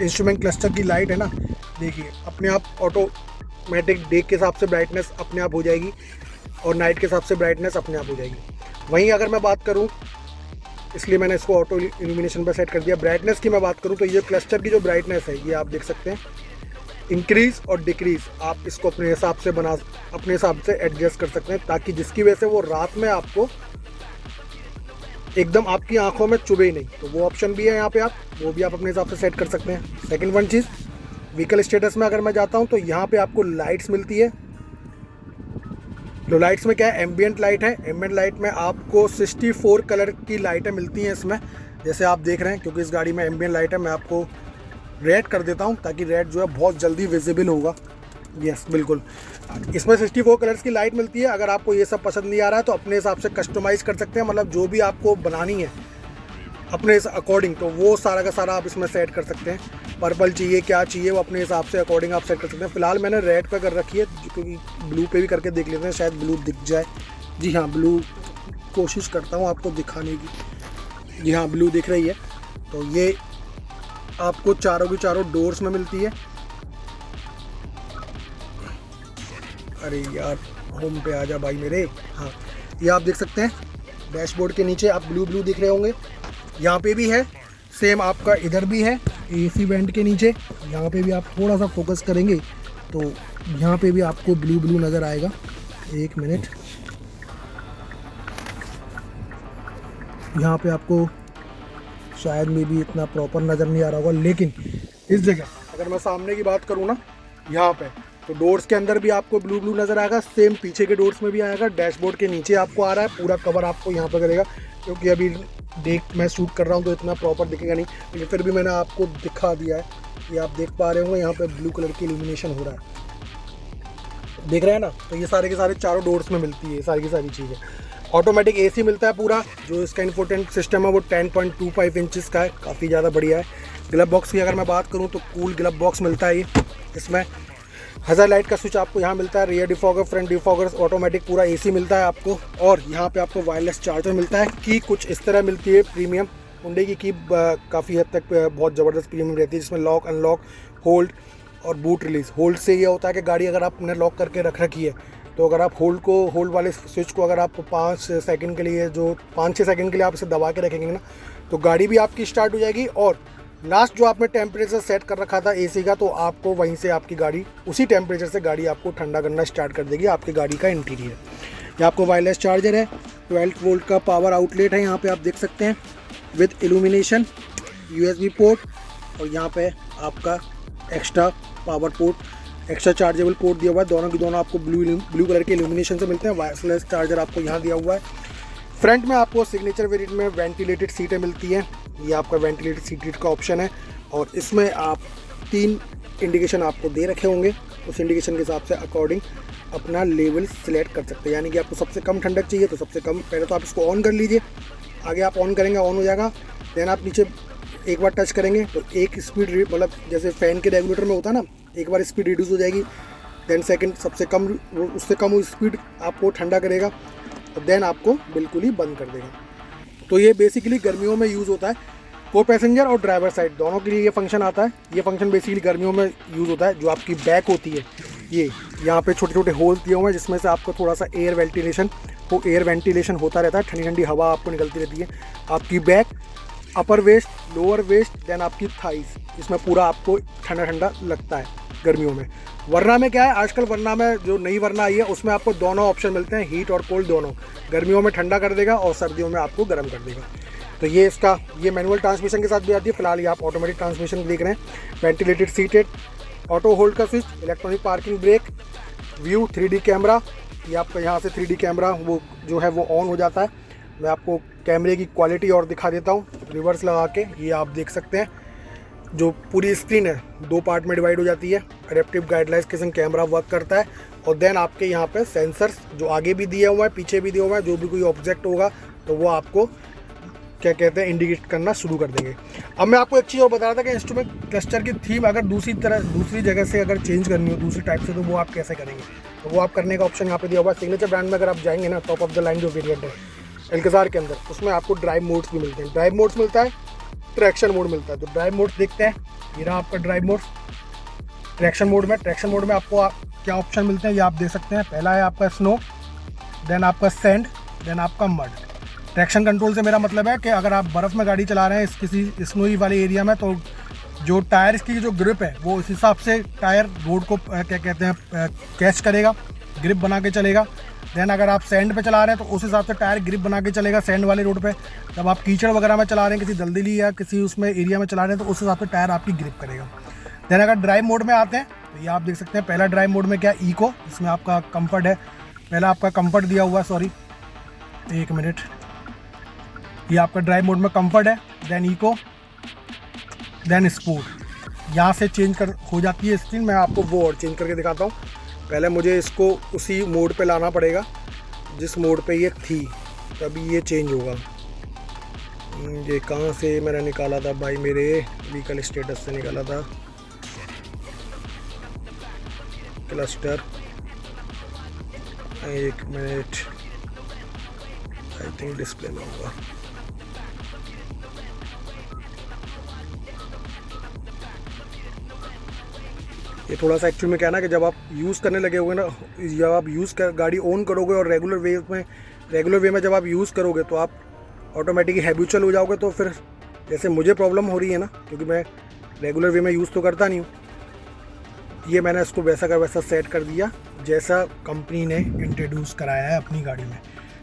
इंस्ट्रूमेंट क्लस्टर की लाइट है ना, देखिए अपने आप ऑटोमेटिक डे के हिसाब से ब्राइटनेस अपने आप हो जाएगी और नाइट के हिसाब से ब्राइटनेस अपने आप हो जाएगी। वहीं अगर मैं बात करूं, इसलिए मैंने इसको ऑटो इल्यूमिनेशन पर सेट कर दिया। ब्राइटनेस की मैं बात करूं तो ये क्लस्टर की जो ब्राइटनेस है, ये आप देख सकते हैं इंक्रीज़ और डिक्रीज़ आप इसको अपने हिसाब से एडजस्ट कर सकते हैं, ताकि जिसकी वजह से वो रात में आपको एकदम आपकी आंखों में चुभे ही नहीं। तो वो ऑप्शन भी है यहाँ पे, आप वो भी आप अपने हिसाब से सेट कर सकते हैं। सेकंड वन चीज़, व्हीकल स्टेटस में अगर मैं जाता हूँ तो यहाँ पे आपको लाइट्स मिलती है। तो लाइट्स में क्या है, एम्बियंट लाइट है। एम्बियंट लाइट में आपको 64 कलर की लाइटें मिलती हैं इसमें, जैसे आप देख रहे हैं। क्योंकि इस गाड़ी में एम्बियंट लाइट है, मैं आपको रेड कर देता हूँ ताकि रेड जो है बहुत जल्दी विजिबल होगा। यस बिल्कुल, इसमें 64 कलर्स की लाइट मिलती है। अगर आपको ये सब पसंद नहीं आ रहा है तो अपने हिसाब से कस्टमाइज़ कर सकते हैं, मतलब जो भी आपको बनानी है अपने अकॉर्डिंग, तो वो सारा का सारा आप इसमें सेट कर सकते हैं। पर्पल चाहिए, क्या चाहिए, वो अपने हिसाब से अकॉर्डिंग आप सेट कर सकते हैं। फिलहाल मैंने रेड पे कर रखी है, क्योंकि ब्लू पे भी करके देख लेते हैं, शायद ब्लू दिख जाए। जी हाँ, ब्लू कोशिश करता हूँ आपको दिखाने की। जी हाँ, ब्लू दिख रही है। तो ये आपको चारों की चारों डोर्स में मिलती है। अरे यार, होम पे आ जा भाई मेरे। हाँ, ये आप देख सकते हैं डैशबोर्ड के नीचे आप ब्लू दिख रहे होंगे। यहाँ पे भी है सेम, आपका इधर भी है AC वेंट के नीचे। यहाँ पे भी आप थोड़ा सा फोकस करेंगे तो यहाँ पे भी आपको ब्लू ब्लू नज़र आएगा। एक मिनट, यहाँ पे आपको शायद में भी इतना प्रॉपर नज़र नहीं आ रहा होगा, लेकिन इस जगह अगर मैं सामने की बात करूँ ना, यहाँ पे तो डोर्स के अंदर भी आपको ब्लू ब्लू नज़र आएगा, सेम पीछे के डोर्स में भी आएगा। डैशबोर्ड के नीचे आपको आ रहा है, पूरा कवर आपको यहाँ पे करेगा, क्योंकि अभी मैं शूट कर रहा हूँ तो इतना प्रॉपर दिखेगा नहीं, लेकिन फिर भी मैंने आपको दिखा दिया है। ये आप देख पा रहे होंगे, यहाँ पे ब्लू कलर की इल्यूमिनेशन हो रहा है, देख रहे हैं ना। तो ये सारे के सारे चारों डोर्स में मिलती है सारी की सारी चीज़ें। ऑटोमेटिक एसी मिलता है पूरा। जो इसका इंफोटेंट सिस्टम है वो 10.25 इंचज़ का है, काफ़ी ज़्यादा बढ़िया है। ग्लब बॉक्स की अगर मैं बात करूँ तो कूल ग्लब बॉक्स मिलता है ये। इसमें हज़र लाइट का स्विच आपको यहाँ मिलता है, rear defogger, front defogger, automatic पूरा एसी मिलता है आपको। और यहाँ पे आपको वायरलेस चार्जर मिलता है। की कुछ इस तरह मिलती है प्रीमियम। हुंडई की काफ़ी हद तक बहुत ज़बरदस्त प्रीमियम रहती है, जिसमें लॉक, अनलॉक, होल्ड और बूट रिलीज़। होल्ड से ये होता है कि गाड़ी अगर आपने लॉक करके रख रखी है तो अगर आप होल्ड वाले स्विच को अगर आप 5-6 सेकंड के लिए आप इसे दबा के रखेंगे ना, तो गाड़ी भी आपकी स्टार्ट हो जाएगी। और लास्ट जो आपने टेम्परेचर सेट कर रखा था एसी का, तो आपको वहीं से आपकी गाड़ी उसी टेम्परेचर से गाड़ी आपको ठंडा करना स्टार्ट कर देगी आपकी गाड़ी का इंटीरियर। ये आपको वायरलेस चार्जर है, 12 वोल्ट का पावर आउटलेट है, यहाँ पे आप देख सकते हैं, विद इल्यूमिनेशन, USB पोर्ट, और यहाँ पे आपका extra power port, extra chargeable port दिया हुआ है। दोनों की दोनों आपको ब्लू कलर के इल्यूमिनेशन से मिलते हैं। वायरलेस चार्जर आपको यहाँ दिया हुआ है। फ्रंट में आपको सिग्नेचर वेरिएंट में वेंटिलेटेड सीटें मिलती हैं। ये आपका वेंटिलेटेड सीट का ऑप्शन है, और इसमें आप 3 इंडिकेशन आपको दे रखे होंगे। उस इंडिकेशन के हिसाब से अकॉर्डिंग अपना लेवल सिलेक्ट कर सकते हैं। यानी कि आपको सबसे कम ठंडक चाहिए तो सबसे कम, पहले तो आप इसको ऑन कर लीजिए। आगे आप ऑन करेंगे, ऑन हो जाएगा। देन आप नीचे एक बार टच करेंगे तो एक स्पीड, मतलब जैसे फ़ैन के रेगुलेटर में होता है ना, एक बार स्पीड रिड्यूस हो जाएगी। देन सेकंड सबसे कम, उससे कम स्पीड आपको ठंडा करेगा, और देन आपको बिल्कुल ही बंद कर देगा। तो ये बेसिकली गर्मियों में यूज़ होता है। को पैसेंजर और ड्राइवर साइड दोनों के लिए ये फंक्शन आता है। ये फंक्शन बेसिकली गर्मियों में यूज़ होता है। जो आपकी बैक होती है, ये यहाँ पे छोटे छोटे होल्स दिए हुए हैं, जिसमें से आपको थोड़ा सा एयर वेंटिलेशन होता रहता है। ठंडी ठंडी हवा आपको निकलती रहती है। आपकी बैक, अपर वेस्ट, लोअर वेस्ट, देन आपकी थाइस, इसमें पूरा आपको ठंडा ठंडा लगता है गर्मियों में। वरना में क्या है, आजकल वरना में जो नई वरना आई है उसमें आपको दोनों ऑप्शन मिलते हैं, हीट और कोल्ड दोनों। गर्मियों में ठंडा कर देगा और सर्दियों में आपको गर्म कर देगा। तो ये मैनुअल ट्रांसमिशन के साथ भी आती है। फिलहाल ये आप ऑटोमेटिक ट्रांसमिशन देख रहे हैं। वेंटिलेटेड सीटेड, ऑटो होल्ड का switch, electronic parking brake, view, 3D camera. ये आपका यहाँ से 3D कैमरा वो जो है वो ऑन हो जाता है। मैं आपको कैमरे की क्वालिटी और दिखा देता हूँ रिवर्स लगा के। ये आप देख सकते हैं, जो पूरी स्क्रीन है 2 पार्ट में डिवाइड हो जाती है। एडेप्टिव गाइडलाइंस के संग कैमरा वर्क करता है। और देन आपके यहाँ पे सेंसर्स जो आगे भी दिया हुआ है, पीछे भी दिया हुआ है। जो भी कोई ऑब्जेक्ट होगा तो वो आपको क्या कहते हैं, इंडिकेट करना शुरू कर देंगे। अब मैं आपको एक चीज़ और बता रहा था कि इंस्ट्रूमेंट क्लस्टर की थीम अगर दूसरी जगह से अगर चेंज करनी हो, दूसरी टाइप से, तो वो आप कैसे करेंगे। तो वो आप करने का ऑप्शन यहाँ पे दिया हुआ है। सिग्नेचर ब्रांड में अगर आप जाएंगे ना, टॉप ऑफ द लाइन जो वेरिएंट है अल्काज़ार के अंदर, उसमें आपको ड्राइव मोड्स भी मिलते हैं। ड्राइव मोड्स मिलता है, ट्रैक्शन मोड मिलता है। तो ड्राइव मोड्स देखते हैं। ये रहा आपका ड्राइव मोड। ट्रैक्शन मोड में आपको क्या ऑप्शन मिलते हैं ये आप देख सकते हैं। पहला है आपका स्नो, देन आपका सैंड, देन आपका मड। ट्रैक्शन कंट्रोल से मेरा मतलब है कि अगर आप बर्फ़ में गाड़ी चला रहे हैं किसी स्नोई वाले एरिया में, तो जो टायर्स की जो ग्रिप है वो इस हिसाब से टायर रोड को क्या कहते हैं कैच करेगा, ग्रिप बना के चलेगा। देन अगर आप सैंड पे चला रहे हैं तो उस हिसाब से टायर ग्रिप बना के चलेगा सैंड वाले रोड पे। जब आप कीचड़ वगैरह में चला रहे हैं, किसी दलदली या किसी उसमें एरिया में चला रहे हैं, तो उस हिसाब से टायर आपकी ग्रिप करेगा। देन अगर ड्राइव मोड में आते हैं तो ये आप देख सकते हैं। पहला ड्राइव मोड में क्या, इको, इसमें आपका कंफर्ट है। पहला आपका कंफर्ट दिया हुआ है, सॉरी एक मिनट, ये आपका ड्राइव मोड में कंफर्ट है। Then eco, then sport. यहाँ से चेंज हो जाती है स्क्रीन। मैं आपको वो और चेंज करके दिखाता हूँ। पहले मुझे इसको उसी मोड पे लाना पड़ेगा जिस मोड पे ये थी, तभी ये चेंज होगा। ये कहाँ से मैंने निकाला था भाई, मेरे व्हीकल स्टेटस से निकाला था। क्लस्टर, एक मिनट, आई थिंक डिस्प्ले में होगा। ये थोड़ा सा एक्चुअल में क्या है ना कि जब आप यूज़ करने लगे होगे ना, जब आप गाड़ी ऑन करोगे और रेगुलर वे में जब आप यूज़ करोगे तो आप ऑटोमेटिकली हैबिचुअल हो जाओगे। तो फिर जैसे मुझे प्रॉब्लम हो रही है ना, क्योंकि मैं रेगुलर वे में यूज़ तो करता नहीं हूँ, ये मैंने इसको वैसा का वैसा सेट कर दिया जैसा कंपनी ने इंट्रोड्यूस कराया है अपनी गाड़ी में।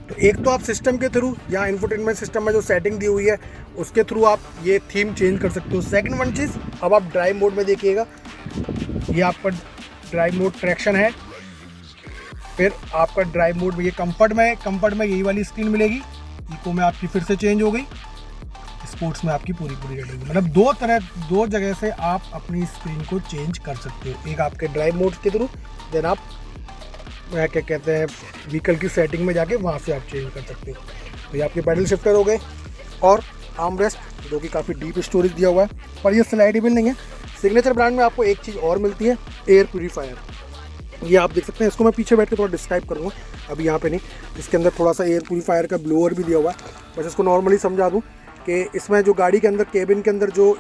तो एक तो आप सिस्टम के थ्रू या इंफोटेनमेंट सिस्टम में जो सेटिंग दी हुई है उसके थ्रू आप ये थीम चेंज कर सकते हो। सेकंड वन चीज़, अब आप ड्राइव मोड में देखिएगा, ये आपका ड्राइव मोड ट्रैक्शन है, फिर आपका ड्राइव मोड में ये कंफर्ट में यही वाली स्क्रीन मिलेगी। इको में आपकी फिर से चेंज हो गई, स्पोर्ट्स में आपकी पूरी रेड होगी। मतलब दो जगह से आप अपनी स्क्रीन को चेंज कर सकते हो, एक आपके ड्राइव मोड के थ्रू, देन आप क्या कहते हैं व्हीकल की सेटिंग में जाके वहाँ से आप चेंज कर सकते हो। तो ये आपके पैडल शिफ्टर हो गए और आर्मरेस्ट जो कि काफ़ी डीप स्टोरेज दिया हुआ है, पर ये स्लाइडेबल नहीं है। सिग्नेचर ब्रांड में आपको एक चीज़ और मिलती है, एयर प्यूरीफायर। ये आप देख सकते हैं, इसको मैं पीछे बैठ के थोड़ा डिस्क्राइब करूँगा, अभी यहाँ पे नहीं। इसके अंदर थोड़ा सा एयर प्यूरीफायर का ब्लोअर भी दिया हुआ है। बस इसको नॉर्मली समझा दूँ कि इसमें जो गाड़ी के अंदर केबिन के अंदर जो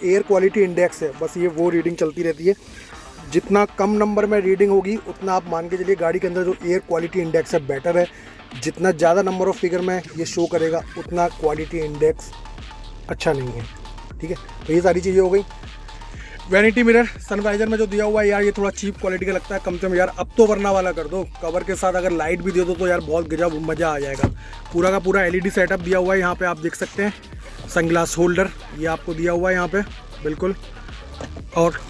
एयर क्वालिटी इंडेक्स है, बस ये वो रीडिंग चलती रहती है। जितना कम नंबर में रीडिंग होगी उतना आप मान के चलिए गाड़ी के अंदर जो एयर क्वालिटी इंडेक्स है बेटर है। जितना ज़्यादा नंबर ऑफ फिगर में ये शो करेगा उतना क्वालिटी इंडेक्स अच्छा नहीं है, ठीक है। तो ये सारी चीज़ें हो गई। वैनिटी मिरर सनवाइजर में जो दिया हुआ है यार, ये थोड़ा चीप क्वालिटी का लगता है। कम से कम यार अब तो वरना वाला कर दो, कवर के साथ अगर लाइट भी दे दो तो यार बहुत गजब मज़ा आ जाएगा। पूरा का पूरा एलईडी सेटअप दिया हुआ है, यहाँ पे आप देख सकते हैं। सनग्लास होल्डर ये आपको दिया हुआ है यहाँ पे बिल्कुल, और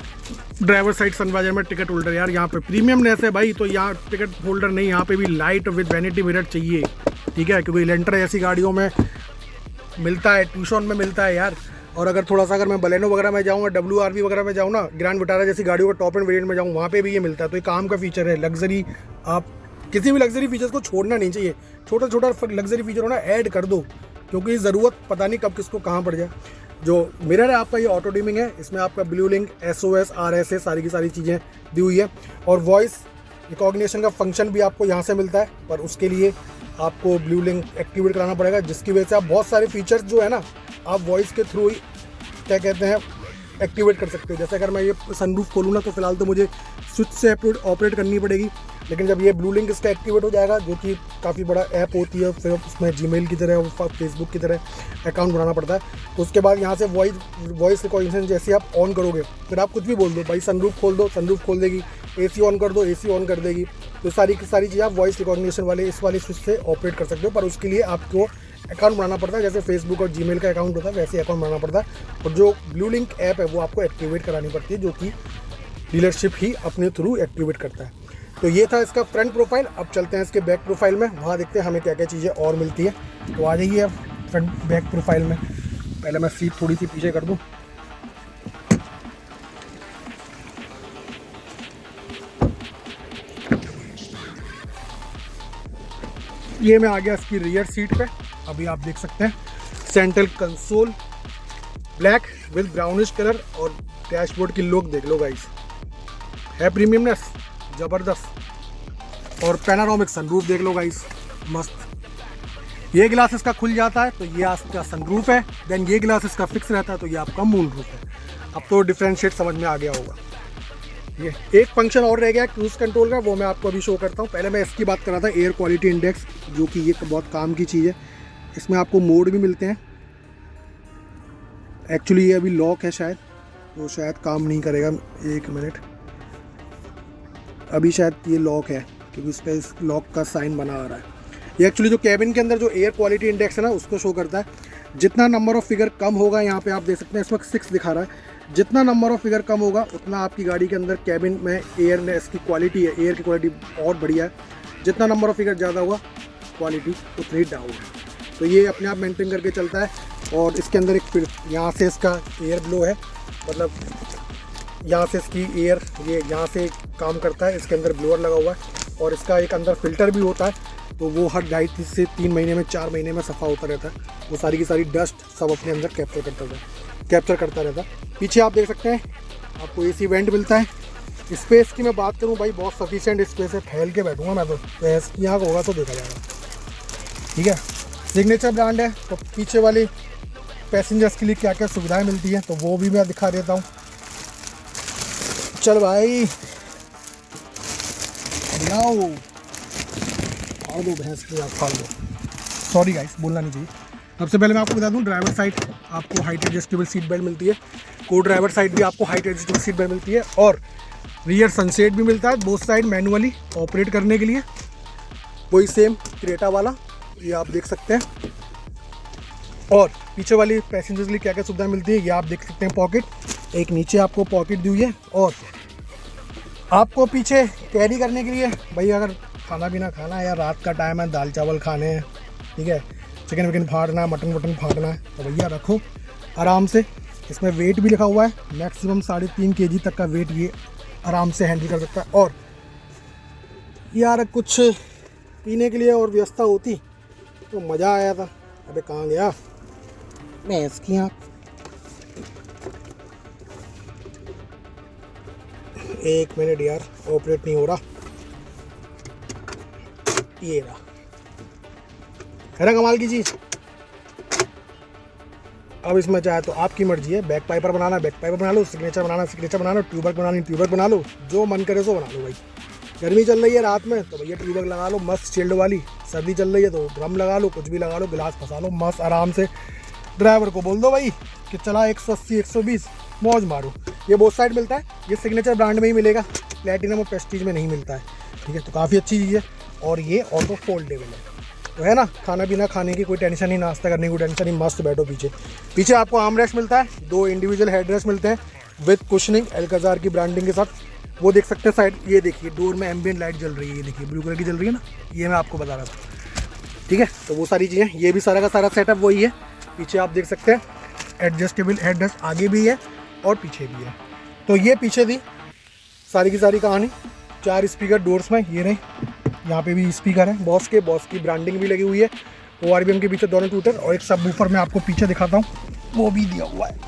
ड्राइवर साइड सनवाइजर में टिकट होल्डर। यार यहाँ पे प्रीमियमनेस है भाई, तो यहाँ टिकट होल्डर नहीं, यहाँ पे भी लाइट विद वैनिटी मिरर चाहिए, ठीक है, क्योंकि इलेंटर ऐसी गाड़ियों में मिलता है, ट्यूशन में मिलता है यार। और अगर थोड़ा सा अगर मैं बलेनो वगैरह में जाऊँगा, WRV वगैरह में जाऊँ ना, ग्रैंड विटारा जैसी गाड़ियों का टॉप एंड वेरिएंट में जाऊँ, वहाँ पे भी ये मिलता है। तो ये काम का फीचर है। लग्जरी, आप किसी भी लग्जरी फीचर्स को छोड़ना नहीं चाहिए। छोटा छोटा लग्जरी फीचर हो ना ऐड कर दो, क्योंकि ज़रूरत पता नहीं कब किसको कहाँ पड़ जाए। जो मिरर है आपका ये ऑटो डिमिंग है, इसमें आपका ब्लू लिंक, SOS, RSA सारी की सारी चीज़ें दी हुई है। और वॉइस रिकॉग्निशन का फंक्शन भी आपको यहाँ से मिलता है, पर उसके लिए आपको ब्लू लिंक एक्टिवेट कराना पड़ेगा, जिसकी वजह से आप बहुत सारे फीचर्स जो है ना आप वॉइस के थ्रू ही क्या कहते हैं एक्टिवेट कर सकते हो। जैसे अगर मैं ये सनरूफ खोलूँ ना, तो फिलहाल तो मुझे स्विच से ऑपरेट करनी पड़ेगी, लेकिन जब ये ब्लू लिंक इसका एक्टिवेट हो जाएगा, जो कि काफ़ी बड़ा ऐप होती है, फिर उसमें जीमेल की तरह फेसबुक की तरह अकाउंट बनाना पड़ता है, तो उसके बाद यहाँ से वॉइस रिकॉग्निशन जैसे आप ऑन करोगे, फिर आप कुछ भी बोल दो, भाई सनरूफ खोल दो, सनरूफ खोल देगी, AC ऑन कर दो, AC ऑन कर देगी। तो सारी की सारी चीज़ें आप वॉइस रिकॉग्निशन वाले इस वाले स्विच से ऑपरेट कर सकते हो, पर उसके लिए आपको अकाउंट बनाना पड़ता है। जैसे फेसबुक और जीमेल का अकाउंट होता है वैसे अकाउंट बनाना पड़ता है, और जो ब्लू लिंक ऐप है वो आपको एक्टिवेट करानी पड़ती है, जो कि डीलरशिप ही अपने थ्रू एक्टिवेट करता है। तो ये था इसका फ्रंट प्रोफाइल। अब चलते हैं इसके बैक प्रोफाइल में, वहाँ देखते हैं हमें क्या क्या चीज़ें और मिलती है। तो आ जाइए अब फ्रंट बैक प्रोफाइल में। पहले मैं सीट थोड़ी सी पीछे कर दूँ। ये मैं आ गया इसकी रियर सीट पे। अभी आप देख सकते हैं central console black with brownish colour, और डैशबोर्ड की लुक देख लो गाइस, है प्रीमियमनेस ज़बरदस्त। और पैनारोमिक सनरूफ देख लो गाइस, मस्त। ये गिलास इसका खुल जाता है तो ये आपका सनरूफ है, देन ये गिलास इसका फिक्स रहता है तो ये आपका मून रूफ है। अब तो डिफ्रेंशिएट समझ में आ गया होगा। ये एक फंक्शन और रह गया क्रूज कंट्रोल का, वो मैं आपको अभी शो करता हूँ। पहले मैं इसकी बात कर रहा था, एयर क्वालिटी इंडेक्स, जो कि ये बहुत काम की चीज़ है। इसमें आपको मोड भी मिलते हैं। एक्चुअली ये अभी लॉक है शायद, तो शायद काम नहीं करेगा। एक मिनट, अभी शायद ये लॉक है, क्योंकि इस पर इस लॉक का साइन बना आ रहा है। ये एक्चुअली जो कैबिन के अंदर जो एयर क्वालिटी इंडेक्स है ना, उसको शो करता है। जितना नंबर ऑफ फिगर कम होगा, यहाँ पे आप देख सकते हैं इस वक्त 6 दिखा रहा है, जितना नंबर ऑफ फिगर कम होगा उतना आपकी गाड़ी के अंदर कैबिन में एयरनेस की क्वालिटी है, एयर की क्वालिटी बहुत बढ़िया है। जितना नंबर ऑफ फिगर ज़्यादा होगा क्वालिटी उतनी डाउन है। तो ये अपने आप मेंटेन करके चलता है। और इसके अंदर एक फिर यहाँ से इसका एयर ब्लो है, मतलब यहाँ से इसकी एयर ये यहाँ से काम करता है। इसके अंदर ब्लोअर लगा हुआ है, और इसका एक अंदर फिल्टर भी होता है, तो वो हर 2.5 से 3 महीने में 4 महीने में सफ़ा होता रहता है। वो सारी की सारी डस्ट सब अपने अंदर कैप्चर करता रहता है। पीछे आप देख सकते हैं आपको AC वेंट मिलता है। स्पेस की मैं बात करूं भाई, बहुत सफिशिएंट स्पेस है, फैल के बैठूंगा मैं तो यहाँ होगा तो देखा जाएगा, ठीक है। सिग्नेचर ब्रांड है, तो पीछे वाली पैसेंजर्स के लिए क्या क्या सुविधाएं मिलती हैं तो वो भी मैं दिखा देता हूँ। चल भाई लाओ, फाड़ दो भैंस की, आप फाड़ दो, सॉरी गाइस बोलना नहीं चाहिए। सबसे पहले मैं आपको बता दूं, ड्राइवर साइड आपको हाइट एडजस्टेबल सीट बेल्ट मिलती है। को ड्राइवर साइड भी आपको हाइट एडजस्टेबल सीट बेल्ट मिलती है और रियर सनसेट भी मिलता है बोथ साइड मैनुअली ऑपरेट करने के लिए, वही सेम क्रेटा वाला, ये आप देख सकते हैं। और पीछे वाली पैसेंजर्स के लिए क्या क्या सुविधा मिलती है ये आप देख सकते हैं। पॉकेट, एक नीचे आपको पॉकेट दी हुई है और आपको पीछे कैरी करने के लिए, भाई अगर खाना पीना खाना है या रात का टाइम है, दाल चावल खाने हैं, ठीक है, चिकन विकन फाड़ना है, मटन वटन फाड़ना है, तो भैया रखो आराम से। इसमें वेट भी लिखा हुआ है, मैक्सिमम 3.5 kg तक का वेट ये आराम से हैंडल कर सकता है। और यार कुछ पीने के लिए और व्यवस्था होती तो मज़ा आया था। अबे कहाँ गया मैं इसकी आँख। एक मिनट यार, ऑपरेट नहीं हो रहा, ये रहा, है ना कमाल की चीज़। अब इसमें चाहे तो आपकी मर्जी है, बैक पाइपर बनाना बैक पाइपर बना लो, सिग्नेचर बनाना सिग्नेचर बना लो, ट्यूबर बनानी ट्यूबर बना लो, जो मन करे सो बना लो भाई। गर्मी चल रही है रात में तो भैया ट्यूबर लगा लो मस्त चिल्ड वाली, सर्दी चल रही है तो ड्रम लगा लो, कुछ भी लगा लो, गिलास फंसा लो मस्त आराम से। ड्राइवर को बोल दो भाई कि चला 180 120 मौज मारो। ये बोथ साइड मिलता है, ये सिग्नेचर ब्रांड में ही मिलेगा, प्लेटिनम और प्रेस्टीज में नहीं मिलता है, ठीक है, तो काफ़ी अच्छी चीज़ है। और ये ऑटो फोल्डेबल है, तो है ना, खाना पीना खाने की कोई टेंशन नहीं, नाश्ता करने की कोई टेंशन नहीं, मस्त बैठो पीछे। पीछे आपको आर्म रेस्ट मिलता है, 2 इंडिविजुअल हेड रेस्ट मिलते हैं विद कुशनिंग, अल्काजार की ब्रांडिंग के साथ, वो देख सकते हैं साइड। ये देखिए डोर में एम्बियंट लाइट जल रही है, ये देखिए ब्लू कलर की जल रही है ना, ये मैं आपको बता रहा था, ठीक है। तो वो सारी चीज़ें, ये भी सारा का सारा सेटअप वही है। पीछे आप देख सकते हैं एडजस्टेबल हेड रेस्ट आगे भी है और पीछे भी है। तो ये पीछे थी सारी की सारी कहानी। 4 स्पीकर डोर्स में, ये रहे, यहाँ पे भी स्पीकर है बॉस की ब्रांडिंग भी लगी हुई है। ORBM के पीछे दोनों ट्यूटर और एक सब वूफर मैं आपको पीछे दिखाता हूँ, वो भी दिया हुआ है।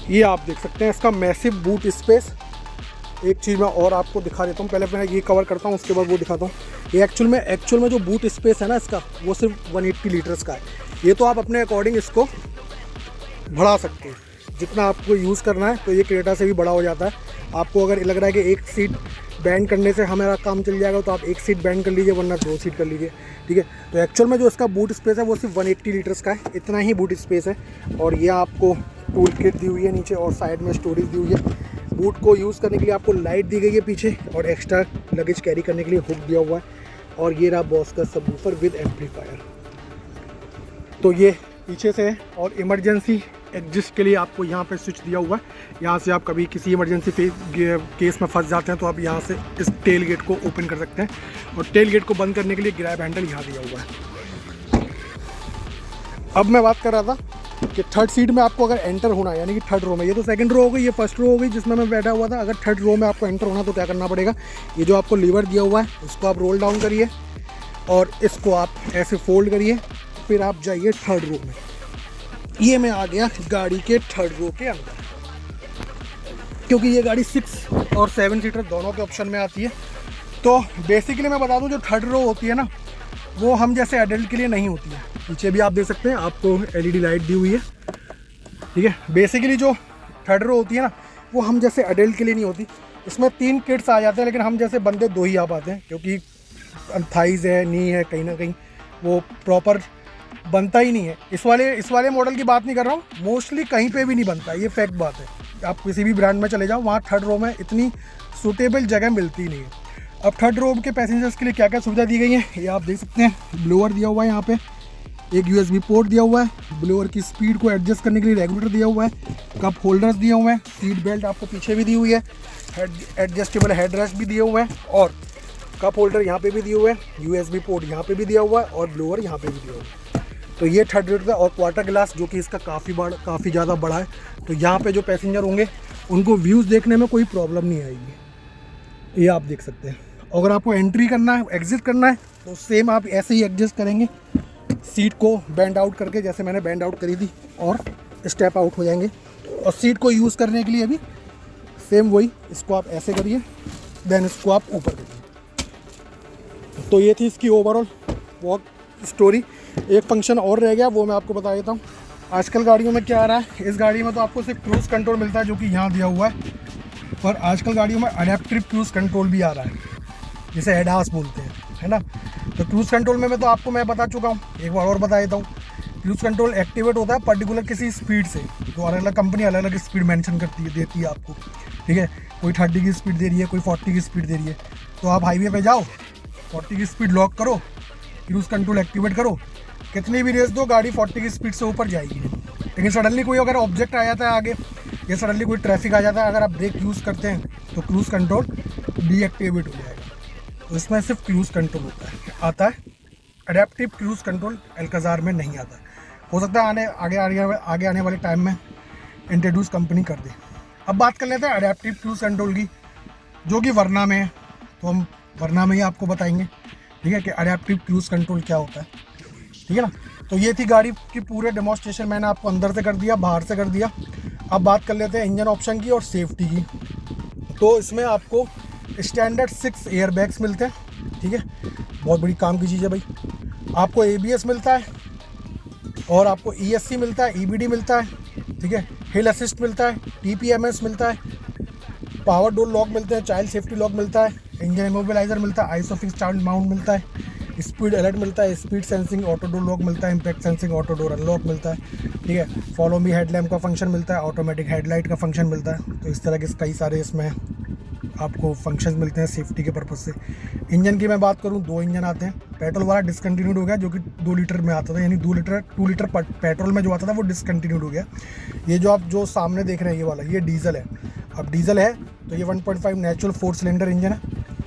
ये आप देख सकते हैं इसका मैसिव बूट स्पेस। एक चीज़ मैं और आपको दिखा देता हूँ, पहले मैं ये कवर करता हूँ उसके बाद वो दिखाता हूँ। ये एक्चुअल में जो बूट स्पेस है ना इसका, वो सिर्फ 180 लीटर्स का है। ये तो आप अपने अकॉर्डिंग इसको बढ़ा सकते हैं जितना आपको यूज़ करना है, तो ये क्रेटा से भी बड़ा हो जाता है। आपको अगर लग रहा है कि एक सीट बैंड करने से हमारा काम चल जाएगा तो आप एक सीट बैंड कर लीजिए, वरना 2 सीट कर लीजिए, ठीक है। तो एक्चुअल में जो इसका बूट स्पेस है वो सिर्फ 180 लीटर्स का है, इतना ही बूट स्पेस है। और ये आपको टूल किट दी हुई है नीचे और साइड में स्टोरेज दी हुई है। बूट को यूज़ करने के लिए आपको लाइट दी गई है पीछे और एक्स्ट्रा लगेज कैरी करने के लिए हुक दिया हुआ है। और ये रहा बॉस का सबवूफर विद एम्पलीफायर, तो ये पीछे से है। और इमरजेंसी एग्जिस्ट के लिए आपको यहाँ पे स्विच दिया हुआ है, यहाँ से आप कभी किसी इमरजेंसी केस में फंस जाते हैं तो आप यहाँ से इस टेल गेट को ओपन कर सकते हैं। और टेल गेट को बंद करने के लिए ग्रैब हैंडल यहाँ दिया हुआ है। अब मैं बात कर रहा था कि थर्ड सीट में आपको अगर एंटर होना है, यानी कि थर्ड रो में, ये तो सेकंड रो हो गई, ये फर्स्ट रो हो गई जिसमें मैं बैठा हुआ था। अगर थर्ड रो में आपको एंटर होना तो क्या करना पड़ेगा, ये जो आपको लीवर दिया हुआ है इसको आप रोल डाउन करिए और इसको आप ऐसे फोल्ड करिए, फिर आप जाइए थर्ड रो में। ये मैं आ गया गाड़ी के थर्ड रो के अंदर, क्योंकि ये गाड़ी 6 और 7 सीटर दोनों के ऑप्शन में आती है। तो बेसिकली मैं बता दूं जो थर्ड रो होती है ना, वो हम जैसे एडल्ट के लिए नहीं होती है। पीछे भी आप देख सकते हैं आपको LED लाइट दी हुई है, ठीक है। बेसिकली जो थर्ड रो होती है ना, वो हम जैसे एडल्ट के लिए नहीं होती। इसमें 3 किड्स आ जाते हैं, लेकिन हम जैसे बंदे 2 ही आ पाते हैं, क्योंकि थाइज है, नी है, कहीं ना कहीं वो प्रॉपर बनता ही नहीं है। इस वाले मॉडल की बात नहीं कर रहा हूँ, मोस्टली कहीं पे भी नहीं बनता, ये फैक्ट बात है। आप किसी भी ब्रांड में चले जाओ, वहाँ थर्ड रो में इतनी सूटेबल जगह मिलती नहीं है। अब थर्ड रो के पैसेंजर्स के लिए क्या क्या सुविधा दी गई है ये आप देख सकते हैं। ब्लोअर दिया हुआ है, यहाँ पे एक USB पोर्ट दिया हुआ है, ब्लोअर की स्पीड को एडजस्ट करने के लिए रेगुलेटर दिया हुआ है, कप होल्डर्स दिए हुए हैं, सीट बेल्ट आपको पीछे भी दी हुई है, एडजस्टेबल हेड रेस्ट भी दिए हुए हैं और कप होल्डर यहाँ पे भी दिए हुए हैं, USB पोर्ट यहाँ पे भी दिया हुआ है और ब्लोअर यहाँ पे भी दिया हुआ है। तो ये थर्ड रेट का। और क्वार्टर ग्लास जो कि इसका काफ़ी ज़्यादा बड़ा है, तो यहाँ पे जो पैसेंजर होंगे उनको व्यूज़ देखने में कोई प्रॉब्लम नहीं आएगी, ये आप देख सकते हैं। अगर आपको एंट्री करना है, एग्जिट करना है, तो सेम आप ऐसे ही एडजस्ट करेंगे, सीट को बैंड आउट करके, जैसे मैंने बैंड आउट करी थी, और स्टेप आउट हो जाएंगे। और सीट को यूज़ करने के लिए भी सेम वही, इसको आप ऐसे करिए, देन इसको आप ऊपर करिए। तो ये थी इसकी ओवरऑल वॉक स्टोरी। एक फंक्शन और रह गया, वो मैं आपको बता देता हूँ। आजकल गाड़ियों में क्या आ रहा है, इस गाड़ी में तो आपको सिर्फ क्रूज़ कंट्रोल मिलता है जो कि यहाँ दिया हुआ है, पर आजकल गाड़ियों में अडेप्टिव क्रूज़ कंट्रोल भी आ रहा है, जिसे एडास बोलते हैं, है ना। तो क्रूज़ कंट्रोल में तो आपको मैं बता चुका हूँ, एक बार और बता देता हूँ। क्रूज़ कंट्रोल एक्टिवेट होता है पर्टिकुलर किसी स्पीड से, तो अलग अलग कंपनी अलग अलग स्पीड मेंशन करती है, देती है आपको, ठीक है। कोई 30 की स्पीड दे रही है, कोई 40 की स्पीड दे रही है। तो आप हाईवे पे जाओ, 40 की स्पीड लॉक करो, क्रूज़ कंट्रोल एक्टिवेट करो, कितनी भी रेस दो, गाड़ी 40 की स्पीड से ऊपर जाएगी। लेकिन सडनली कोई अगर ऑब्जेक्ट आ जाता है आगे, या सडनली कोई ट्रैफिक आ जाता है, अगर आप ब्रेक यूज़ करते हैं तो क्रूज़ कंट्रोल डीएक्टिवेट हो जाएगा। तो इसमें सिर्फ क्रूज़ कंट्रोल आता है, अडेप्टिव क्रूज़ कंट्रोल अल्काज़ार में नहीं आता। हो सकता है आगे आने वाले टाइम में इंट्रोड्यूस कंपनी कर दे। अब बात कर लेते हैं अडेप्टिव क्रूज़ कंट्रोल की, जो कि वरना में है। तो हम वरना में ही आपको बताएंगे, ठीक है, कि अडेप्टिव क्रूज़ कंट्रोल क्या होता है, ठीक है ना। तो ये थी गाड़ी की पूरे डेमोन्स्ट्रेशन, मैंने आपको अंदर से कर दिया, बाहर से कर दिया। अब बात कर लेते हैं इंजन ऑप्शन की और सेफ्टी की। तो इसमें आपको स्टैंडर्ड 6 एयर बैग्स मिलते हैं, ठीक है, बहुत बड़ी काम की चीज़ है भाई। आपको ABS मिलता है, और आपको ESC मिलता है, EBD मिलता है, ठीक है, हिल असिस्ट मिलता है, TPMS मिलता है, पावर डोर लॉक मिलते हैं, चाइल्ड सेफ्टी लॉक मिलता है, इंजन इमोबिलाइजर मिलता है, आइसोफिक्स स्टांड माउंट मिलता है, स्पीड अलर्ट मिलता है, speed sensing auto door lock मिलता है, impact sensing auto door unlock मिलता है, ठीक है, फॉलो मी हेडलैम्प का फंक्शन मिलता है, ऑटोमेटिक हेडलाइट का फंक्शन मिलता है। तो इस तरह के कई सारे इसमें आपको फंक्शंस मिलते हैं सेफ्टी के पर्पज़ से। इंजन की मैं बात करूं, 2 इंजन आते हैं। पेट्रोल वाला डिसकंटिन्यूड हो गया, जो कि 2 लीटर में आता था, यानी 2 लीटर पेट्रोल में जो आता था वो डिसकंटिन्यूड हो गया। ये जो आप जो सामने देख रहे हैं ये वाला, ये डीजल है। अब डीजल है तो ये 1.5 नेचुरल 4 सिलेंडर इंजन है,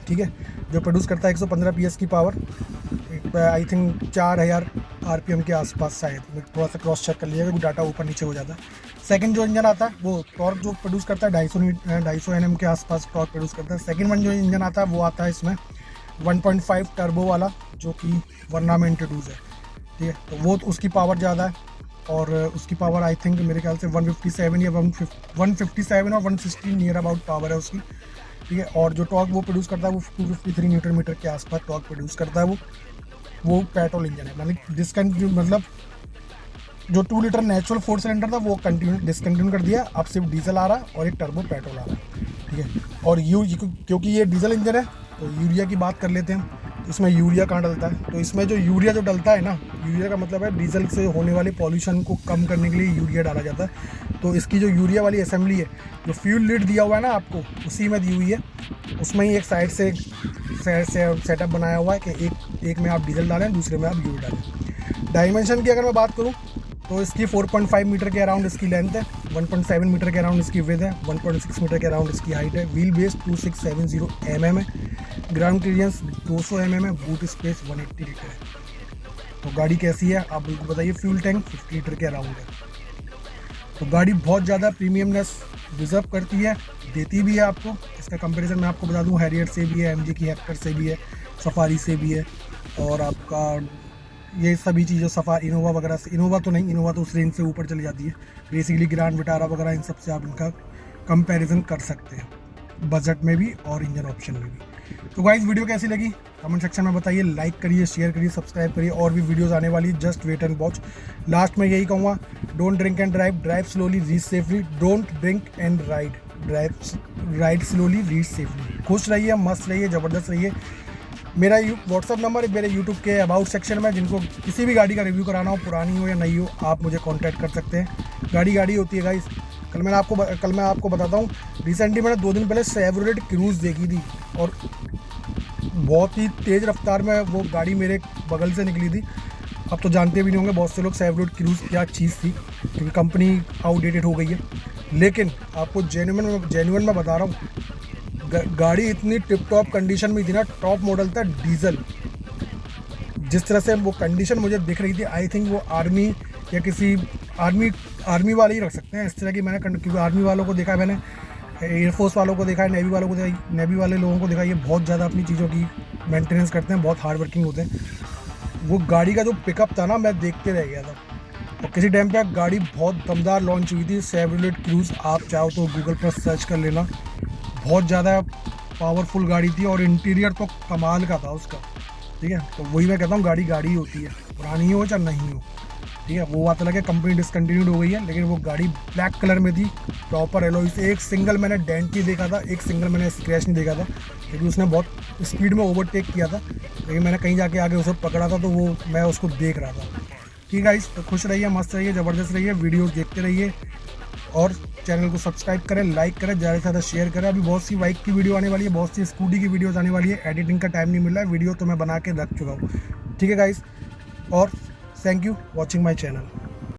ठीक है, जो प्रोड्यूस करता है 115 PS की पावर, आई थिंक 4000 RPM के आसपास, शायद थोड़ा सा क्रॉस चेक कर लीजिएगा, क्योंकि डाटा ऊपर नीचे हो जाता है। सेकंड जो इंजन आता है वो टॉर्क जो प्रोड्यूस करता है 250 Nm के आसपास टॉर्क प्रोड्यूस करता है। सेकंड वन जो इंजन आता है वो आता है इसमें 1.5 टर्बो वाला, जो कि वरना में इंट्रोड्यूस है, ठीक है। तो वो उसकी पावर ज़्यादा है, और उसकी पावर आई थिंक मेरे ख्याल से 157 या 157 और 160 नियर अबाउट पावर है उसकी, ठीक है। और जो टॉर्क वो प्रोड्यूस करता है वो 253 न्यूटन मीटर के आसपास टॉर्क प्रोड्यूस करता है। वो पेट्रोल इंजन है, मतलब जो 2 लीटर नेचुरल 4 सिलेंडर था वो डिसकंटिन्यू कर दिया। अब सिर्फ डीजल आ रहा है और एक टर्बो पेट्रोल आ रहा है, ठीक है। और क्योंकि ये डीजल इंजन है तो यूरिया की बात कर लेते हैं। तो इसमें यूरिया कहाँ डलता है, तो इसमें जो यूरिया जो डलता है ना, यूरिया का मतलब है डीजल से होने वाले पॉल्यूशन को कम करने के लिए यूरिया डाला जाता है। तो इसकी जो यूरिया वाली असेंबली है, जो फ्यूल लिड दिया हुआ है ना आपको, उसी में दी हुई है। उसमें ही एक साइड से सेटअप बनाया हुआ है कि एक में आप डीजल डालें, दूसरे में आप यूरिया डालें। डायमेंशन की अगर मैं बात करूँ तो इसकी 4.5 मीटर के अराउंड इसकी लेंथ है, 1.7 मीटर के अराउंड इसकी विड्थ है, 1.6 मीटर के अराउंड इसकी हाइट है। व्हील बेस 2670 mm है, ग्राउंड क्लियरेंस 200 mm है, बूट स्पेस 180 लीटर है। तो गाड़ी कैसी है आप बिल्कुल बताइए। फ्यूल टैंक 50 लीटर के अराउंड है। तो गाड़ी बहुत ज़्यादा प्रीमियमनेस डिज़र्व करती है, देती भी है आपको। इसका कंपैरिजन मैं आपको बता दूं, हैरियर से भी है, MG की हेक्टर से भी है, सफारी से भी है, और आपका ये सभी चीज़ें सफारी इनोवा वगैरह से, इनोवा तो नहीं, इनोवा तो उस रेंज से ऊपर चली जाती है। बेसिकली ग्रैंड विटारा वगैरह इन सब से आप इनका कंपैरिजन कर सकते हैं, बजट में भी और इंजन ऑप्शन में भी। तो गाइस वीडियो कैसी लगी कमेंट सेक्शन में बताइए, लाइक करिए, शेयर करिए, सब्सक्राइब करिए। और भी वीडियोस आने वाली, just wait and watch. Last में यही कहूँगा, don't drink and drive, drive slowly, reach safely. Don't drink and ride slowly, reach safely. खुश रहिए, मस्त रहिए, ज़बरदस्त रहिए। मेरा व्हाट्सअप नंबर मेरे यूट्यूब के अबाउट सेक्शन में, जिनको किसी भी गाड़ी का रिव्यू कराना हो, पुरानी हो या नई हो, आप मुझे कांटेक्ट कर सकते हैं। गाड़ी होती है गाइस। कल मैं आपको बताता हूँ, रिसेंटली मैंने 2 दिन पहले शेवरोलेट क्रूज़ देखी थी, और बहुत ही तेज़ रफ्तार में वो गाड़ी मेरे बगल से निकली थी। अब तो जानते भी नहीं होंगे बहुत से लोग शेवरोलेट क्रूज़ क्या चीज़ थी, क्योंकि कंपनी आउटडेटेड हो गई है। लेकिन आपको जेन्युइन में बता रहा हूँ, गाड़ी इतनी टिप टॉप कंडीशन में थी ना, टॉप मॉडल था डीजल। जिस तरह से वो कंडीशन मुझे दिख रही थी, आई थिंक वो आर्मी या किसी आर्मी वाले ही रख सकते हैं इस तरह की। मैंने क्योंकि आर्मी वालों को देखा है, मैंने एयरफोर्स वालों को देखा है, नेवी वालों को देखा, नेवी वाले लोगों को देखा, ये बहुत ज़्यादा अपनी चीज़ों की मेंटेनेंस करते हैं, बहुत हार्ड वर्किंग होते हैं। वो गाड़ी का जो पिकअप था ना, मैं देखते रह गया था। और किसी टाइम पे गाड़ी बहुत दमदार लॉन्च हुई थी, शेवरोलेट क्रूज़। आप चाहो तो गूगल पर सर्च कर लेना, बहुत ज़्यादा पावरफुल गाड़ी थी, और इंटीरियर तो कमाल का था उसका, ठीक है। तो वही मैं कहता हूँ, गाड़ी होती है, पुरानी हो चाहे नहीं हो, ठीक है। वो बात अलग है, कंपनी डिसकंटिन्यूड हो गई है, लेकिन वो गाड़ी ब्लैक कलर में थी, प्रॉपर एलॉय से। एक सिंगल मैंने डेंट नहीं देखा था, एक सिंगल मैंने स्क्रैच नहीं देखा था, क्योंकि उसने बहुत स्पीड में ओवरटेक किया था। लेकिन मैंने कहीं जाके आगे उसे पकड़ा था, तो वो मैं उसको देख रहा था। ठीक है गाइस, तो खुश रहिए, मस्त रहिए, ज़बरदस्त रहिए, वीडियो देखते रहिए और चैनल को सब्सक्राइब करें, लाइक करें, ज़्यादा से ज़्यादा शेयर करें। अभी बहुत सी बाइक की वीडियो आने वाली है, बहुत सी स्कूटी की वीडियोज़ आने वाली है। एडिटिंग का टाइम नहीं मिल रहा है, वीडियो तो मैं बना के रख चुका हूँ। ठीक है गाइस, और thank you watching my channel.